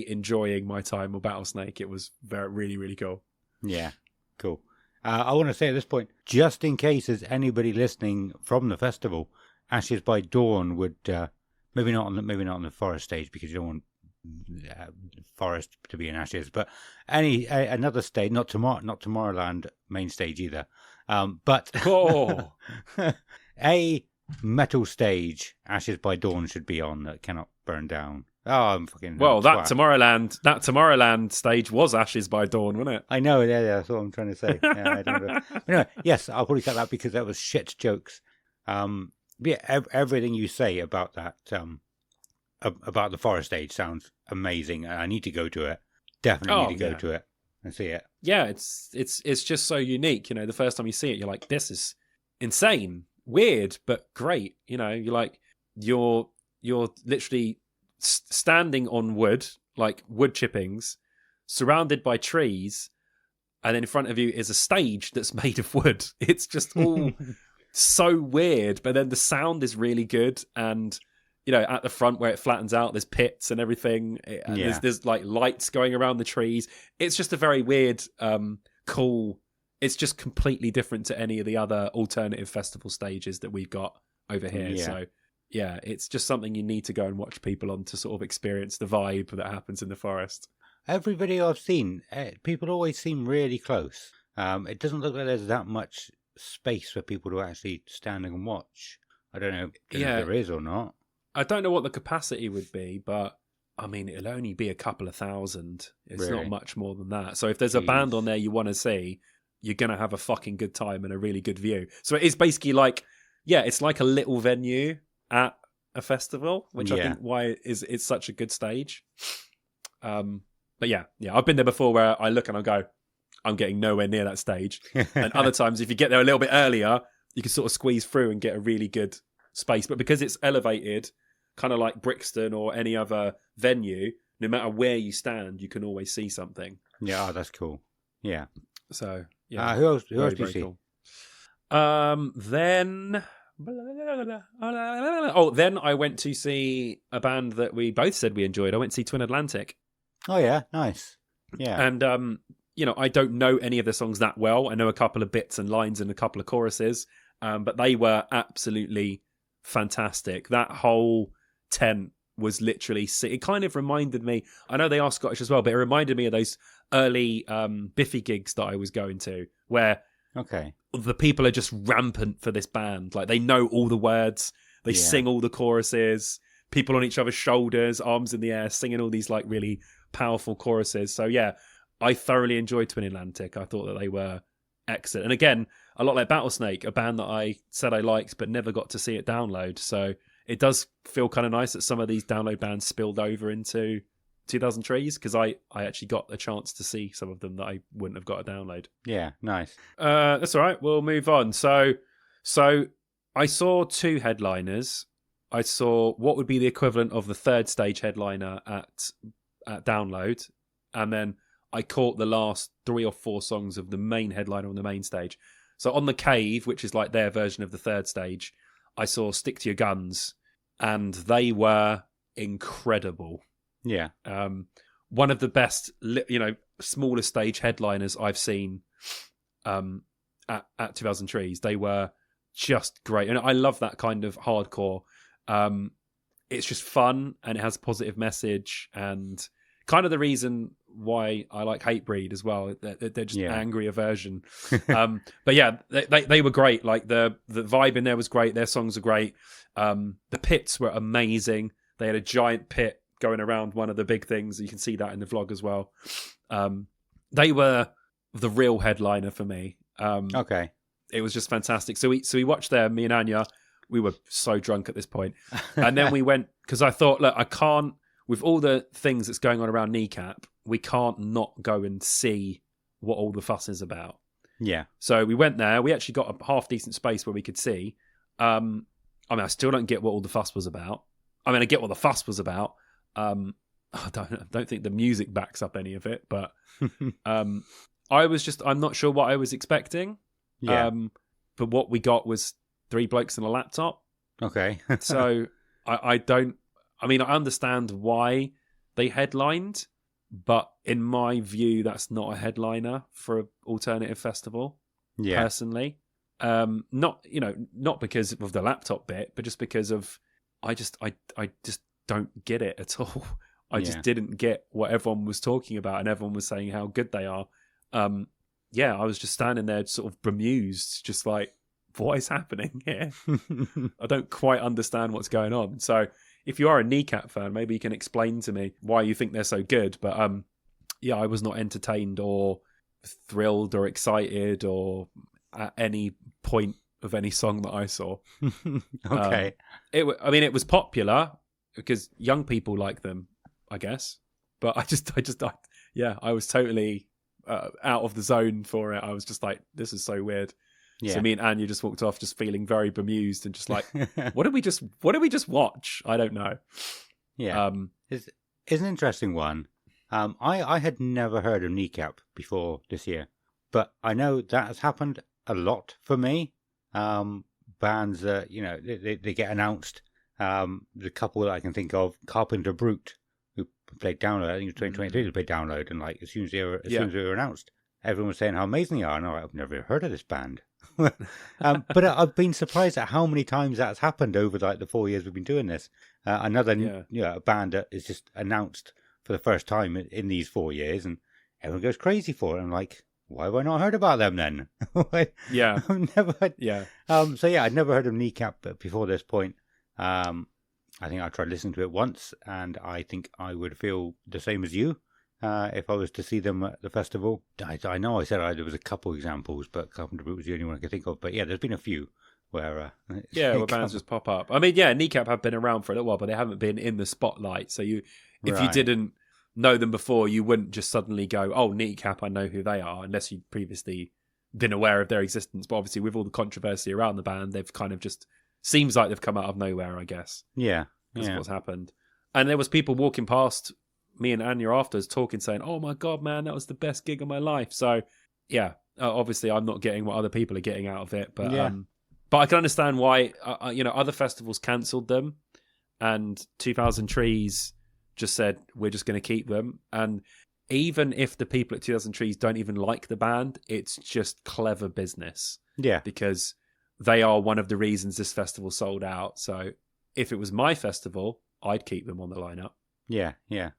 enjoying my time with Battlesnake. It was really, really cool. Yeah, cool. I want to say at this point, just in case there's anybody listening from the festival, Ashes by Dawn would maybe not on the forest stage, because you don't want forest to be in ashes, but another stage, not Tomorrowland main stage either, but a metal stage Ashes by Dawn should be on that cannot burn down. I'm fucking that Tomorrowland stage was Ashes by Dawn, wasn't it? I know, yeah, that's what I'm trying to say. Yeah, I don't know. Anyway, yes, I'll probably cut that because that was shit jokes. Everything you say about that about the forest stage sounds amazing. I need to go to it. Definitely need to go to it and see it. Yeah, it's just so unique. The first time you see it, you're like, this is insane, weird, but great. You're like, you're literally standing on wood, like wood chippings, surrounded by trees, and then in front of you is a stage that's made of wood. It's just all so weird, but then the sound is really good, and at the front where it flattens out, there's pits and everything, and there's like lights going around the trees. It's just a very weird, cool. It's just completely different to any of the other alternative festival stages that we've got over here. Yeah. So yeah, it's just something you need to go and watch people on to sort of experience the vibe that happens in the forest. Every video I've seen, people always seem really close. It doesn't look like there's that much space for people to actually stand and watch. I don't know if there is or not. I don't know what the capacity would be, but I mean, it'll only be a couple of thousand. It's not much more than that. So if there's a band on there you want to see, you're going to have a fucking good time and a really good view. So it is basically like, it's like a little venue at a festival, which I think why it's such a good stage. But yeah, I've been there before where I look and I go, I'm getting nowhere near that stage. And other times, if you get there a little bit earlier, you can sort of squeeze through and get a really good space. But because it's elevated, kind of like Brixton or any other venue, no matter where you stand, you can always see something. Yeah, that's cool. Yeah. So yeah. Who else do you see? Cool. Then I went to see a band that we both said we enjoyed. I went to see Twin Atlantic. Oh yeah, nice. Yeah. And I don't know any of the songs that well. I know a couple of bits and lines and a couple of choruses, but they were absolutely fantastic. That whole tent was literally it kind of reminded me, I know they are Scottish as well, but it reminded me of those early Biffy gigs that I was going to, where the people are just rampant for this band. Like, they know all the words, they sing all the choruses, people on each other's shoulders, arms in the air, singing all these like really powerful choruses. So yeah, I thoroughly enjoyed Twin Atlantic. I thought that they were excellent. And again, a lot like Battlesnake, a band that I said I liked but never got to see it Download. So it does feel kind of nice that some of these Download bands spilled over into 2000 Trees, because I actually got a chance to see some of them that I wouldn't have got a Download. Yeah, nice. That's all right. We'll move on. So I saw 2 headliners. I saw what would be the equivalent of the third stage headliner at Download, and then I caught the last 3 or 4 songs of the main headliner on the main stage. So on the Cave, which is like their version of the third stage, I saw Stick to Your Guns, and they were incredible. Yeah. One of the best, smaller stage headliners I've seen at 2000 Trees. They were just great. And I love that kind of hardcore. It's just fun, and it has a positive message, and kind of the reason why I like Hatebreed as well. They're just angrier version. But yeah, they were great. Like the vibe in there was great. Their songs are great. The pits were amazing. They had a giant pit going around one of the big things. You can see that in the vlog as well. They were the real headliner for me. Okay. It was just fantastic. So we watched them, me and Anya. We were so drunk at this point. And then we went, because I thought, look, I can't, with all the things that's going on around Kneecap, we can't not go and see what all the fuss is about. Yeah. So we went there. We actually got a half decent space where we could see. I still don't get what all the fuss was about. I get what the fuss was about. I don't think the music backs up any of it, but I'm not sure what I was expecting. Yeah. But what we got was 3 blokes and a laptop. Okay. So I understand why they headlined, but in my view, that's not a headliner for an alternative festival. Yeah. Personally, not because of the laptop bit, but just because of I just don't get it at all. I just didn't get what everyone was talking about, and everyone was saying how good they are. I was just standing there, sort of bemused, just like, what is happening here? I don't quite understand what's going on. So if you are a Kneecap fan, maybe you can explain to me why you think they're so good. But I was not entertained or thrilled or excited or at any point of any song that I saw. Okay. It was popular because young people like them, I guess. But I was totally out of the zone for it. I was just like, this is so weird. Yeah. So me and Anya just walked off, just feeling very bemused and just like, what did we just watch? I don't know. Yeah, it's an interesting one. I had never heard of Kneecap before this year, but I know that has happened a lot for me. Bands that they get announced. The couple that I can think of, Carpenter Brute, who played Download. I think it was 2023. They played Download, and like as soon as they were announced, everyone was saying how amazing they are. And I've never heard of this band. But I've been surprised at how many times that's happened over like the 4 years we've been doing this. A band that is just announced for the first time in these 4 years, and everyone goes crazy for it. I'm like, why have I not heard about them then? Yeah, I've never heard. Yeah. I'd never heard of Kneecap before this point. I think I tried listening to it once, and I think I would feel the same as you. If I was to see them at the festival. I know I said there was a couple examples, but Carpenter Brute was the only one I could think of. But yeah, there's been a few where... where bands just pop up. Kneecap have been around for a little while, but they haven't been in the spotlight. So if you didn't know them before, you wouldn't just suddenly go, oh, Kneecap, I know who they are, unless you'd previously been aware of their existence. But obviously, with all the controversy around the band, they've kind of just... Seems like they've come out of nowhere, I guess. Yeah. That's what's happened. And there was people walking past... me and Anya afterwards talking, saying, oh my God, man, that was the best gig of my life. So, yeah, obviously I'm not getting what other people are getting out of it. But but I can understand why, other festivals cancelled them, and 2000 Trees just said, we're just going to keep them. And even if the people at 2000 Trees don't even like the band, it's just clever business. Yeah. Because they are one of the reasons this festival sold out. So if it was my festival, I'd keep them on the lineup. Yeah, yeah.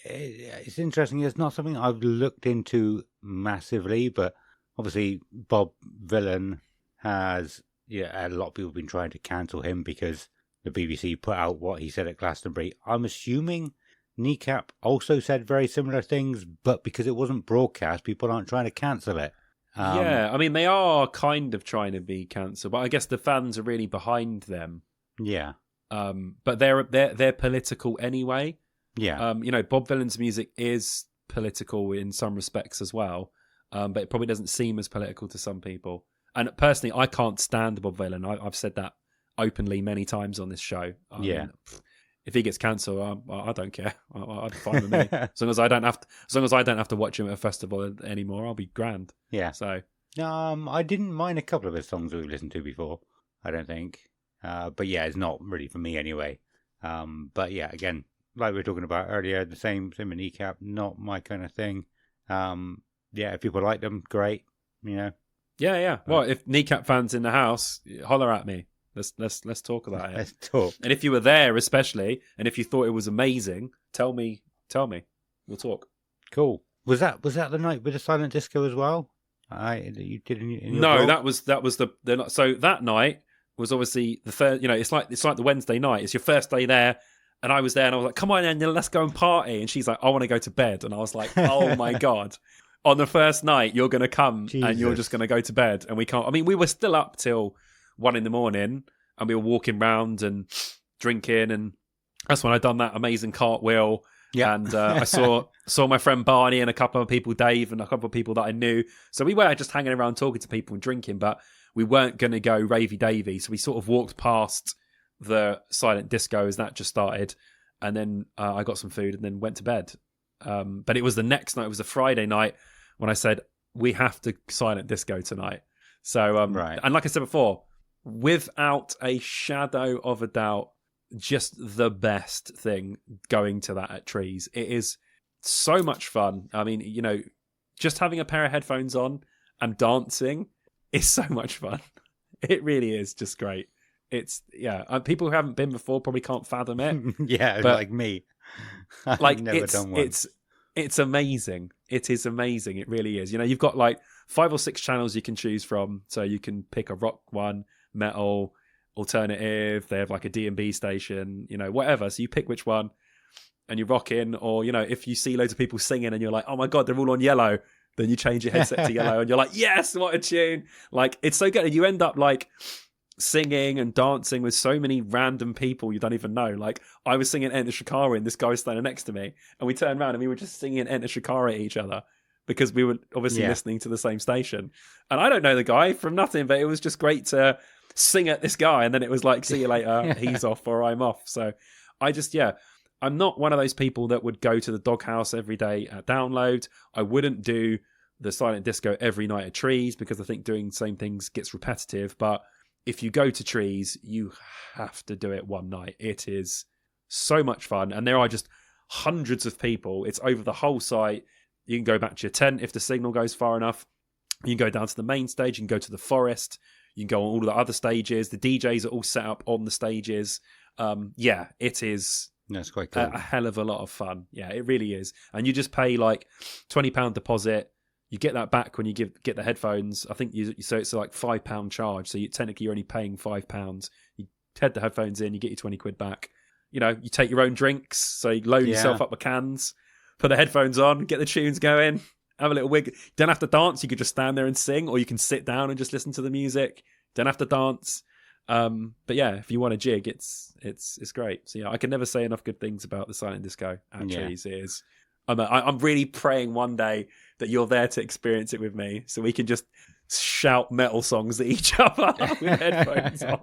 It's interesting. It's not something I've looked into massively, but obviously Bob Vylan has, a lot of people have been trying to cancel him because the BBC put out what he said at Glastonbury. I'm assuming Kneecap also said very similar things, but because it wasn't broadcast, people aren't trying to cancel it. They are kind of trying to be cancelled, but I guess the fans are really behind them. Yeah. But they're political anyway. Yeah. Bob Vylan's music is political in some respects as well, but it probably doesn't seem as political to some people. And personally, I can't stand Bob Vylan. I've said that openly many times on this show. if he gets cancelled, I don't care. I'd fine with me as long as I don't have to watch him at a festival anymore. I'll be grand. Yeah. So I didn't mind a couple of his songs we've listened to before. I don't think, but yeah, it's not really for me anyway. But yeah, again, like we were talking about earlier, the same with Kneecap, not my kind of thing. Yeah, if people like them, great. Yeah. Well, if Kneecap fans in the house, holler at me. Let's talk about it. Let's talk. And if you were there, especially, and if you thought it was amazing, tell me. We'll talk. Cool. Was that the night with the silent disco as well? You did in your No, blog? that was the so that night was obviously the first. It's like the Wednesday night. It's your first day there, and I was there, and I was like, "Come on, Anya, let's go and party." And she's like, "I want to go to bed," and I was like, "Oh my god." On the first night, you're going to come and you're just going to go to bed, and we can't. I mean, we were still up till 1 a.m, and we were walking round and drinking, and that's when I done that amazing cartwheel. Yeah, and I saw my friend Barney and a couple of people, Dave, and a couple of people that I knew. So we were just hanging around talking to people and drinking, but we weren't going to go ravey davey. So we sort of walked past the silent disco as that just started, and then I got some food and then went to bed. But it was the next night. It was a Friday night when I said we have to silent disco tonight. So right. And like I said before, without a shadow of a doubt, just the best thing going to that at Trees. It is so much fun. I mean, just having a pair of headphones on and dancing is so much fun. It really is just great. It's people who haven't been before probably can't fathom it. Yeah, but, like me. Like never done one. It's amazing. It is amazing. It really is. You've got like 5 or 6 channels you can choose from. So you can pick a rock one, metal, alternative. They have like a D&B station, whatever. So you pick which one and you rock in. Or, if you see loads of people singing and you're like, oh my God, they're all on yellow. Then you change your headset to yellow and you're like, yes, what a tune. Like, it's so good. And you end up like singing and dancing with so many random people you don't even know. Like, I was singing Enter Shikara and this guy was standing next to me, and we turned around and we were just singing Enter Shikara at each other because we were obviously listening to the same station. And I don't know the guy from nothing, but it was just great to sing at this guy, and then it was like, see you later, he's off or I'm off. So I'm not one of those people that would go to the Doghouse every day at Download. I wouldn't do the silent disco every night at Trees because I think doing the same things gets repetitive. But if you go to Trees, you have to do it one night. It is so much fun. And there are just hundreds of people. It's over the whole site. You can go back to your tent if the signal goes far enough. You can go down to the main stage. You can go to the forest. You can go on all the other stages. The DJs are all set up on the stages. It is That's quite cool. a hell of a lot of fun. Yeah, it really is. And you just pay like £20 deposit. You get that back when you get the headphones. I think so it's like £5 charge. So technically you're only paying £5. You head the headphones in, you get your 20 quid back. You take your own drinks. So you load yourself up with cans, put the headphones on, get the tunes going, have a little wig. You don't have to dance. You could just stand there and sing, or you can sit down and just listen to the music. Don't have to dance. But yeah, if you want to jig, it's great. So yeah, I can never say enough good things about the silent disco at Trees. It is. I'm really praying one day that you're there to experience it with me, so we can just shout metal songs at each other with headphones on.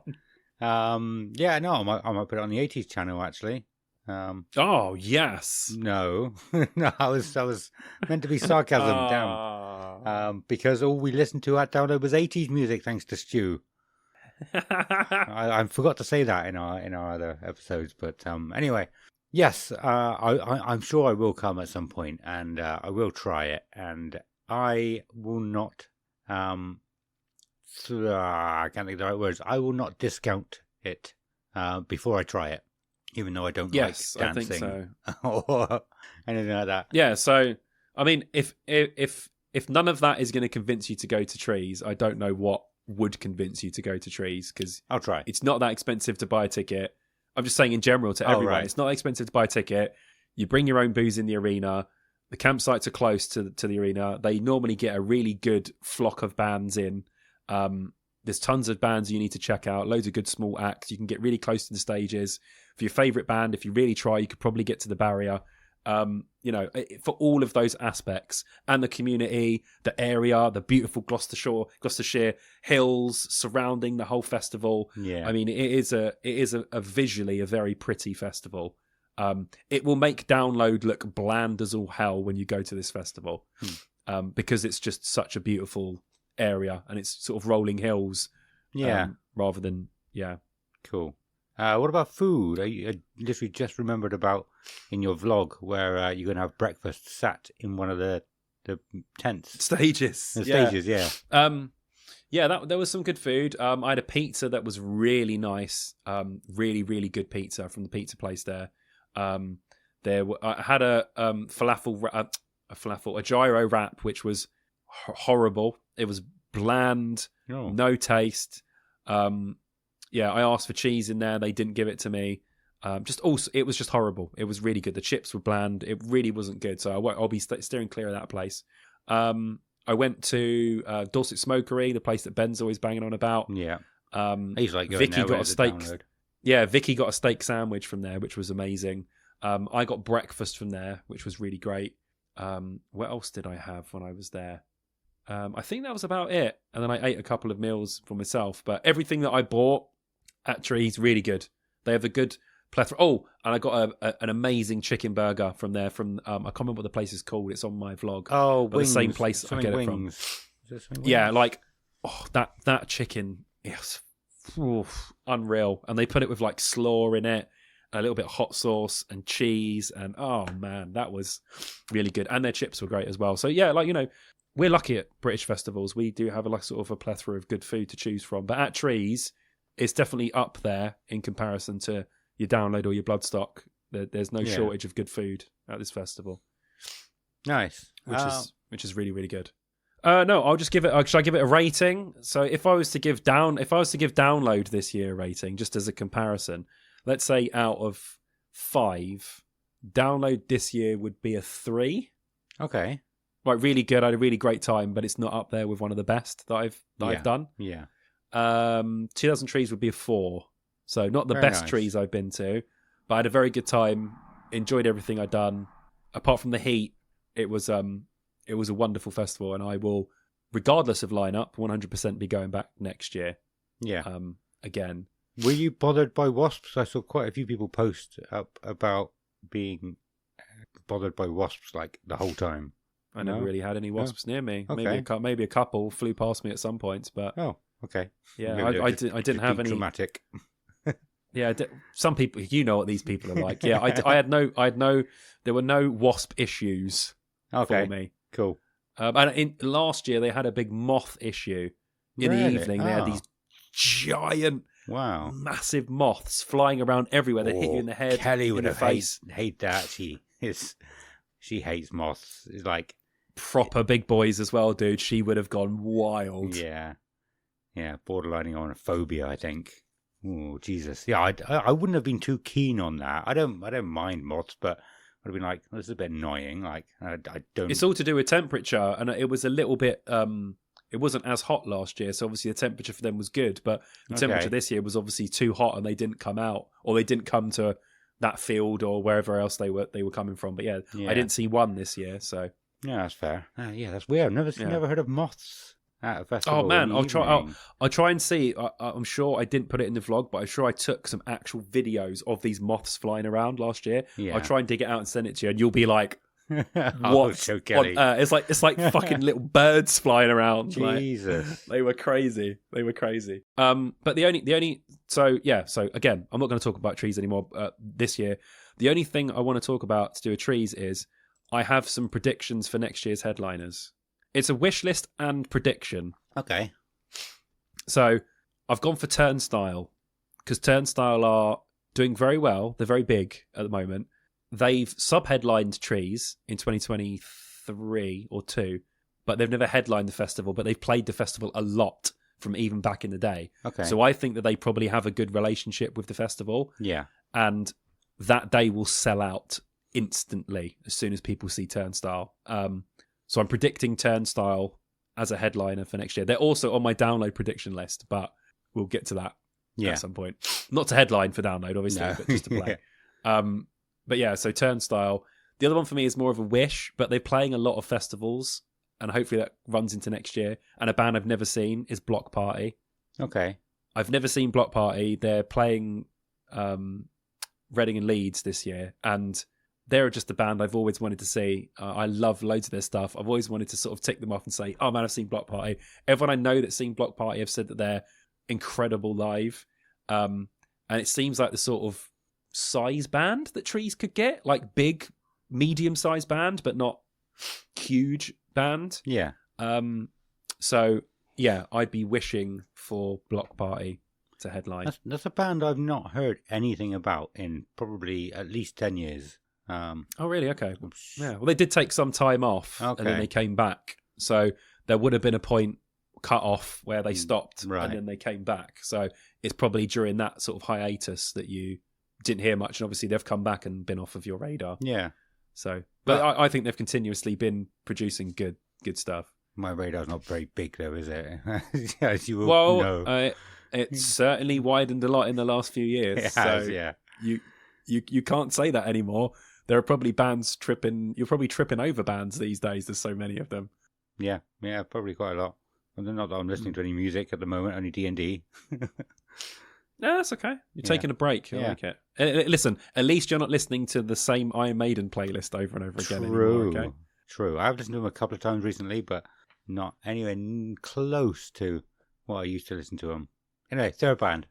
I might put it on the 80s channel actually. Oh yes. No, no, I was meant to be sarcasm. Damn. Because all we listened to at Download was 80s music, thanks to Stu. I forgot to say that in our other episodes, but anyway. Yes, I'm sure I will come at some point, and I will try it, and I will not. I can't think of the right words. I will not discount it before I try it, even though I don't like dancing I think so. or anything like that. Yeah. So I mean, if none of that is going to convince you to go to Trees, I don't know what would convince you to go to Trees, because I'll try. It's not that expensive to buy a ticket. I'm just saying in general to everyone, right. It's not expensive to buy a ticket. You bring your own booze in the arena. The campsites are close to the arena. They normally get a really good flock of bands in. There's tons of bands you need to check out. Loads of good small acts. You can get really close to the stages. For your favourite band, if you really try, you could probably get to the barrier For all of those aspects and the community, the area, the beautiful Gloucestershire hills surrounding the whole festival. Yeah. I mean, it is a visually a very pretty festival. It will make download look bland as all hell when you go to this festival, because it's just such a beautiful area and it's sort of rolling hills. Yeah. Rather than Cool. What about food? I literally just remembered about in your vlog where you're going to have breakfast sat in one of the tents. Stages. The stages, yeah. There was some good food. I had a pizza that was really nice. Really, really good pizza from the pizza place there. I had a gyro wrap, which was horrible. It was bland, no taste. I asked for cheese in there. They didn't give it to me. It was just horrible. It was really good. The chips were bland. It really wasn't good. So I'll be steering clear of that place. I went to Dorset Smokery, the place that Ben's always banging on about. Yeah. He's like going Vicky there got a steak. download. Yeah, Vicky got a steak sandwich from there, which was amazing. I got breakfast from there, which was really great. What else did I have when I was there? I think that was about it. And then I ate a couple of meals for myself. But everything that I bought at Trees, really good. They have a good plethora. Oh, and I got an amazing chicken burger from there. From I can't remember what the place is called. It's on my vlog. Oh, but the same place I get it from. Yeah, that chicken is unreal. And they put it with like slaw in it, a little bit of hot sauce and cheese, and oh man, that was really good. And their chips were great as well. So yeah, we're lucky at British festivals. We do have a plethora of good food to choose from. But at Trees, it's definitely up there in comparison to your Download or your Bloodstock. There's no shortage of good food at this festival. Nice, which is really, really good. No, I'll just give it. Should I give it a rating? So if I was to give Download this year a rating, just as a comparison, let's say out of 5, Download this year would be a 3. Okay. Like really good. I had a really great time, but it's not up there with one of the best that I've done. Yeah. 2000 Trees would be a 4. So not the best Trees I've been to, but I had a very good time. Enjoyed everything I'd done. Apart from the heat, it was a wonderful festival, and I will, regardless of lineup, 100% be going back next year. Yeah. Again. Were you bothered by wasps? I saw quite a few people post up about being bothered by wasps like the whole time. I never really had any wasps near me. Okay. Maybe a couple flew past me at some points, but okay. Yeah, I didn't have any dramatic. Yeah, some people, you know what these people are like. Yeah, there were no wasp issues for me. Cool. And last year they had a big moth issue in the evening. They had these giant, massive moths flying around everywhere. They hit you in the head. Kelly would have hate that. She hates moths. It's like proper big boys as well, dude. She would have gone wild. Yeah, borderlining on a phobia, I think. Oh Jesus! Yeah, I wouldn't have been too keen on that. I don't mind moths, but I'd have been like, this is a bit annoying. Like, I don't. It's all to do with temperature, and it was a little bit. It wasn't as hot last year, so obviously the temperature for them was good. But the temperature this year was obviously too hot, and they didn't come out, or they didn't come to that field or wherever else they were coming from. But yeah, I didn't see one this year, so yeah, that's fair. Yeah, that's weird. I've never heard of moths at a festival. Oh man, I'll try and see. I'm sure I didn't put it in the vlog, but I'm sure I took some actual videos of these moths flying around last year. Yeah. I'll try and dig it out and send it to you, and you'll be like, "What? So Kelly. It's like fucking little birds flying around." Jesus, like, they were crazy. But the only so again, I'm not going to talk about Trees anymore this year. The only thing I want to talk about to do with Trees is I have some predictions for next year's headliners. It's a wish list and prediction. Okay. So I've gone for Turnstile because Turnstile are doing very well. They're very big at the moment. They've sub-headlined Trees in 2023 or 2, but they've never headlined the festival, but they've played the festival a lot from even back in the day. Okay. So I think that they probably have a good relationship with the festival. Yeah. And that day will sell out instantly as soon as people see Turnstile. So I'm predicting Turnstile as a headliner for next year. They're also on my download prediction list, but we'll get to that at some point. Not to headline for download, obviously, but just to play. But yeah, so Turnstile. The other one for me is more of a wish, but they're playing a lot of festivals, and hopefully that runs into next year. And a band I've never seen is Block Party. Okay. I've never seen Block Party. They're playing Reading and Leeds this year, and they're just a band I've always wanted to see. I love loads of their stuff. I've always wanted to sort of tick them off and say, oh man, I've seen Block Party. Everyone I know that's seen Block Party have said that they're incredible live. And it seems like the sort of size band that Trees could get, like big, medium-sized band, but not huge band. Yeah. So, yeah, I'd be wishing for Block Party to headline. That's a band I've not heard anything about in probably at least 10 years. Oh, really? Okay. Yeah. Well, they did take some time off, and then Okay. they came back. So there would have been a point cut off where they stopped, Right. and then they came back. So it's probably during that sort of hiatus that you didn't hear much. And obviously they've come back and been off of your radar. Yeah. So, but I think they've continuously been producing good stuff. My radar's not very big, though, is it? As you will Well, know. it's certainly widened a lot in the last few years. It has, so yeah. You can't say that anymore. There are probably bands tripping. You're probably tripping over bands these days. There's so many of them. Yeah, probably quite a lot. Well, not that I'm listening to any music at the moment, only D&D. No, that's okay. You're Yeah. taking a break. I Yeah. like it. Listen, at least you're not listening to the same Iron Maiden playlist over and over again True. anymore. Okay. True. I've listened to them a couple of times recently, but not anywhere close to what I used to listen to them. Anyway, third band.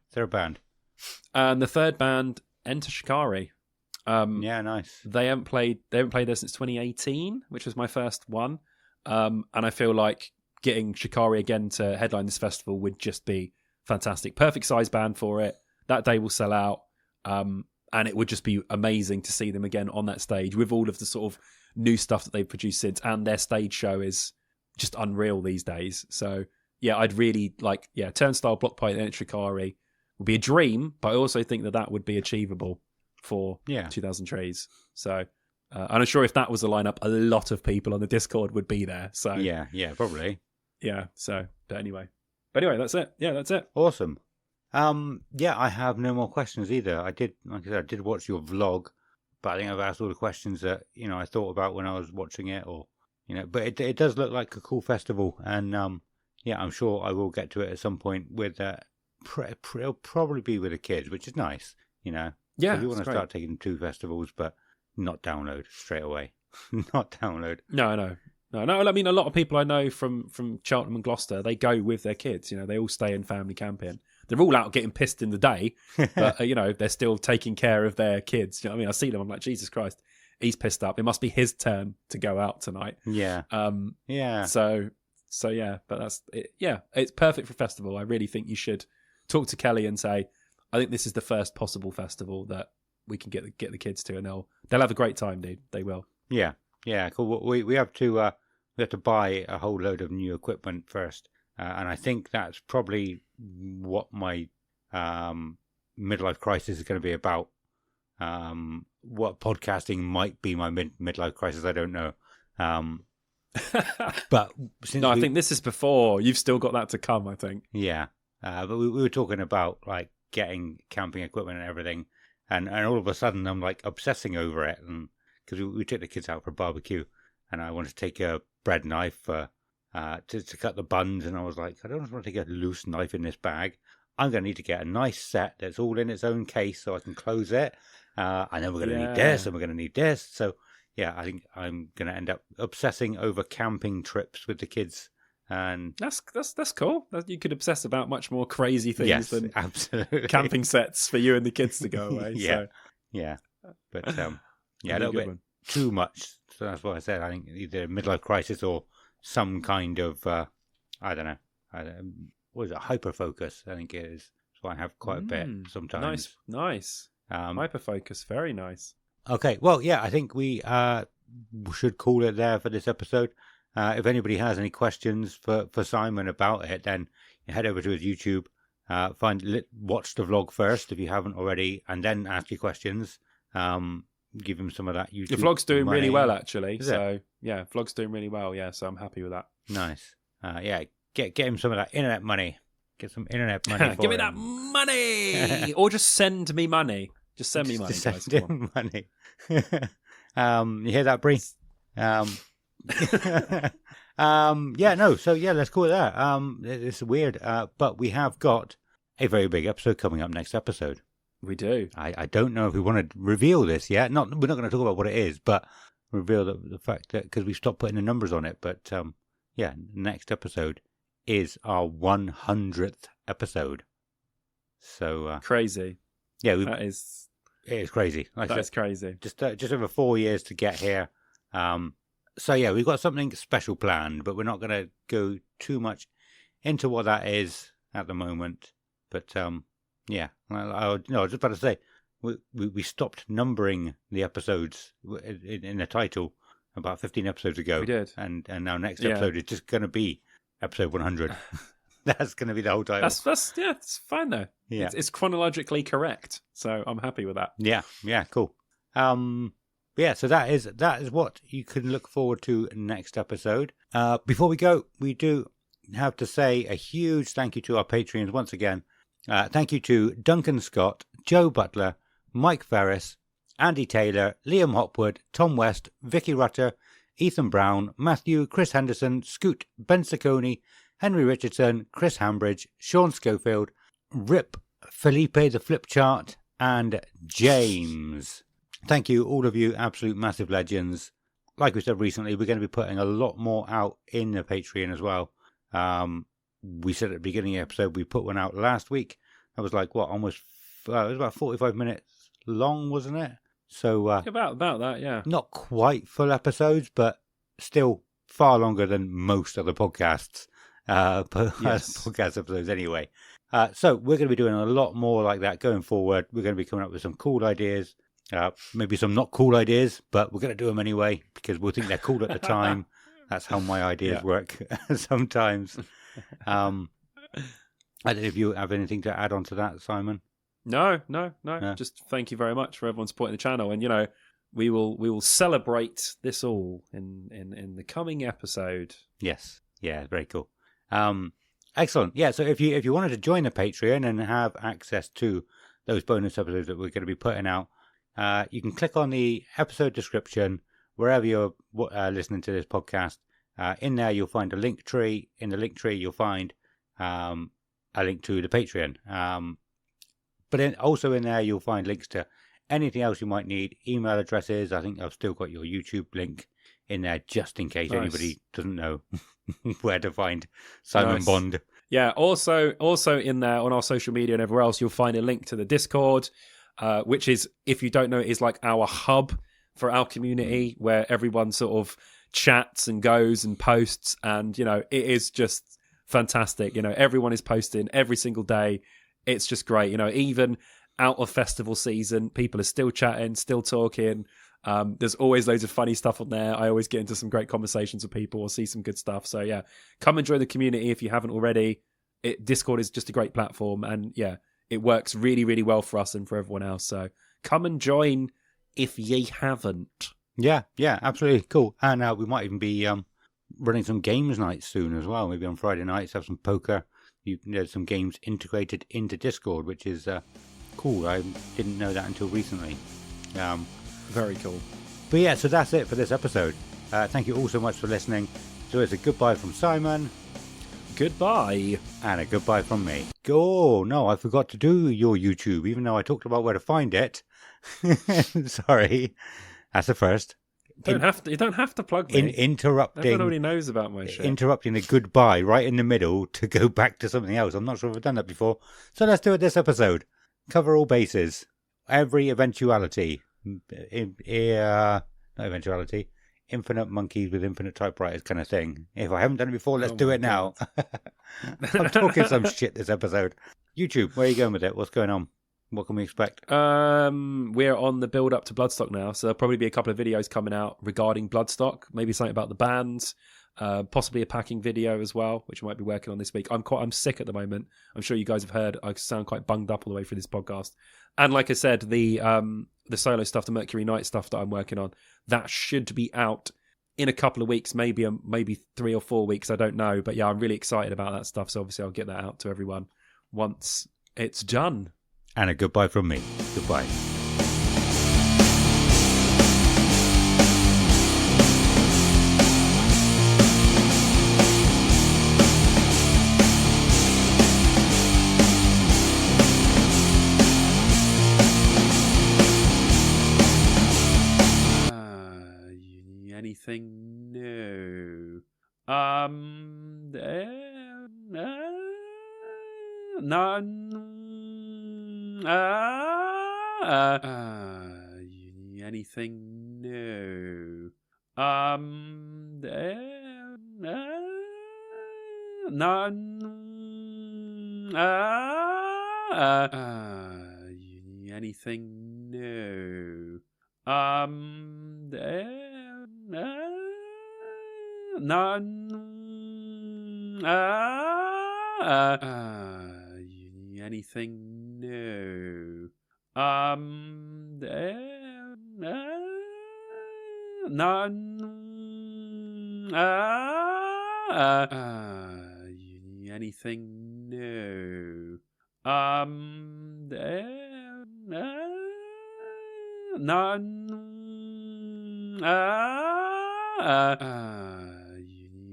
And the third band, Enter Shikari. Yeah, nice. They haven't played there since 2018, which was my first one. And I feel like getting Shikari again to headline this festival would just be fantastic. Perfect size band for it. That day will sell out. And it would just be amazing to see them again on that stage with all of the sort of new stuff that they've produced since. And their stage show is just unreal these days. So yeah, I'd really like, Turnstile, Block Party, and Shikari would be a dream, but I also think that would be achievable for 2000 Trees. So, and I'm sure if that was a lineup, a lot of people on the Discord would be there. So Yeah, probably. yeah. So, but anyway, that's it. Yeah, that's it. Awesome. I have no more questions either. Like I said, I did watch your vlog, but I think I've asked all the questions that, I thought about when I was watching it, or, but it does look like a cool festival. And, I'm sure I will get to it at some point with, it'll probably be with the kids, which is nice, Yeah. So if you want to it's great. start taking 2 festivals, but not download straight away. Not download. No. I mean, a lot of people I know from Cheltenham and Gloucester, they go with their kids. They all stay in family camping. They're all out getting pissed in the day, but they're still taking care of their kids. You know what I mean? I see them. I'm like, Jesus Christ, he's pissed up. It must be his turn to go out tonight. Yeah. Yeah. So yeah, but that's it. Yeah, it's perfect for a festival. I really think you should talk to Kelly and say, I think this is the first possible festival that we can get the kids to, and they'll have a great time, dude. They will. Yeah. Cool. We have to buy a whole load of new equipment first, and I think that's probably what my midlife crisis is going to be about. What podcasting might be my midlife crisis, I don't know. But since I think this is before. You've still got that to come, I think. Yeah. But we were talking about like getting camping equipment and everything, and all of a sudden I'm like obsessing over it, and because we took the kids out for a barbecue, and I wanted to take a bread knife to cut the buns, and I was like, I don't want to take a loose knife in this bag. I'm going to need to get a nice set that's all in its own case so I can close it, and then we're going to need this, and we're going to need this. So yeah, I think I'm going to end up obsessing over camping trips with the kids. And that's cool. You could obsess about much more crazy things than absolutely camping sets for you and the kids to go away. But a little bit too much. So that's what I said. I think either midlife crisis or some kind of I don't know. What is it? Hyper focus. I think it is. So I have quite a bit sometimes. Nice. Hyper focus. Very nice. Okay. Well, yeah. I think we should call it there for this episode. If anybody has any questions for Simon about it, then head over to his YouTube, watch the vlog first if you haven't already, and then ask your questions. Give him some of that YouTube. The vlog's doing money. really well, actually. Is so it? yeah, vlog's doing really well. Yeah, so I'm happy with that. Nice. Get him some of that internet money. Get some internet money. For Give me him. that money, or just send me money. Just send me money, Send guys. Come on. him money. You hear that, Bree? Yeah, no. So yeah, let's call it that. It's weird, but we have got a very big episode coming up next episode. We do. I don't know if we want to reveal this yet. We're not going to talk about what it is, but reveal the fact that because we stopped putting the numbers on it. But yeah, next episode is our 100th episode. So Crazy. Yeah, that is. It is crazy. That is crazy. Just over 4 years to get here. So yeah, we've got something special planned, but we're not going to go too much into what that is at the moment. But yeah, I was just about to say we stopped numbering the episodes in the title about 15 episodes ago. We did, and now next episode is just going to be episode 100. That's going to be the whole title. That's it's fine though. Yeah, it's chronologically correct, so I'm happy with that. Yeah, cool. Yeah, so that is what you can look forward to next episode. Before we go, we do have to say a huge thank you to our Patreons once again. Thank you to Duncan Scott, Joe Butler, Mike Ferris, Andy Taylor, Liam Hopwood, Tom West, Vicky Rutter, Ethan Brown, Matthew, Chris Henderson, Scoot, Ben Sacconi, Henry Richardson, Chris Hambridge, Sean Schofield, Rip, Felipe the Flipchart, and James. Thank you, all of you absolute massive legends. Like we said recently, we're going to be putting a lot more out in the Patreon as well. We said at the beginning of the episode, we put one out last week. That was like, what, almost, it was about 45 minutes long, wasn't it? So about that, yeah. Not quite full episodes, but still far longer than most other podcasts. Podcast episodes anyway. So we're going to be doing a lot more like that going forward. We're going to be coming up with some cool ideas. Maybe some not cool ideas, but we're going to do them anyway because we'll think they're cool at the time. That's how my ideas work sometimes. I don't know if you have anything to add on to that, Simon. No. Just thank you very much for everyone supporting the channel, and we will celebrate this all in the coming episode. Yes, yeah, very cool. Excellent. Yeah, so if you wanted to join the Patreon and have access to those bonus episodes that we're going to be putting out, you can click on the episode description wherever you're listening to this podcast. In there, you'll find a Linktree. In the Linktree, you'll find a link to the Patreon. But also in there, you'll find links to anything else you might need, email addresses. I think I've still got your YouTube link in there just in case anybody doesn't know where to find Simon Bond. Yeah, also in there on our social media and everywhere else, you'll find a link to the Discord, which is, if you don't know, is like our hub for our community where everyone sort of chats and goes and posts, and it is just fantastic. Everyone is posting every single day. It's just great. Even out of festival season, people are still chatting, still talking. There's always loads of funny stuff on there. I always get into some great conversations with people or see some good stuff. So yeah, come and join the community if you haven't already. Discord is just a great platform, and yeah, it works really, really well for us and for everyone else. So come and join if ye haven't. Yeah, absolutely cool. And we might even be running some games nights soon as well. Maybe on Friday nights, have some poker. There's some games integrated into Discord, which is cool. I didn't know that until recently. Very cool. But yeah, so that's it for this episode. Thank you all so much for listening. So it's a goodbye from Simon. Goodbye. And a goodbye from me. Oh, no, I forgot to do your YouTube, even though I talked about where to find it. Sorry. That's the first. You don't have to plug me. Interrupting. Everyone already knows about my shit. Interrupting the goodbye right in the middle to go back to something else. I'm not sure if I've done that before. So let's do it this episode. Cover all bases. Every eventuality. Not eventuality. Infinite monkeys with infinite typewriters kind of thing. If I haven't done it before, let's do it now. I'm talking some shit this episode. YouTube, where are you going with it? What's going on? What can we expect? We're on the build up to Bloodstock now, so there'll probably be a couple of videos coming out regarding Bloodstock. Maybe something about the bands, possibly a packing video as well, which I might be working on this week. I'm sick at the moment. I'm sure you guys have heard. I sound quite bunged up all the way through this podcast. And like I said, the solo stuff, the Mercury Night stuff that I'm working on, that should be out in a couple of weeks, maybe 3 or 4 weeks. I don't know, but yeah, I'm really excited about that stuff. So obviously, I'll get that out to everyone once it's done. And a goodbye from me. Goodbye. Anything new? Anything new? Anything new?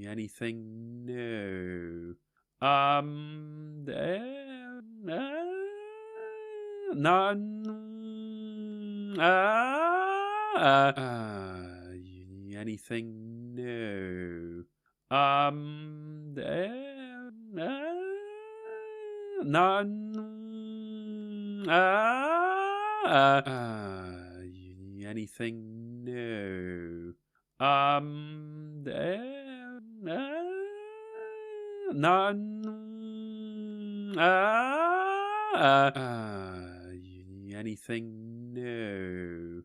Anything new? Anything new? Anything new? Anything new? Anything new?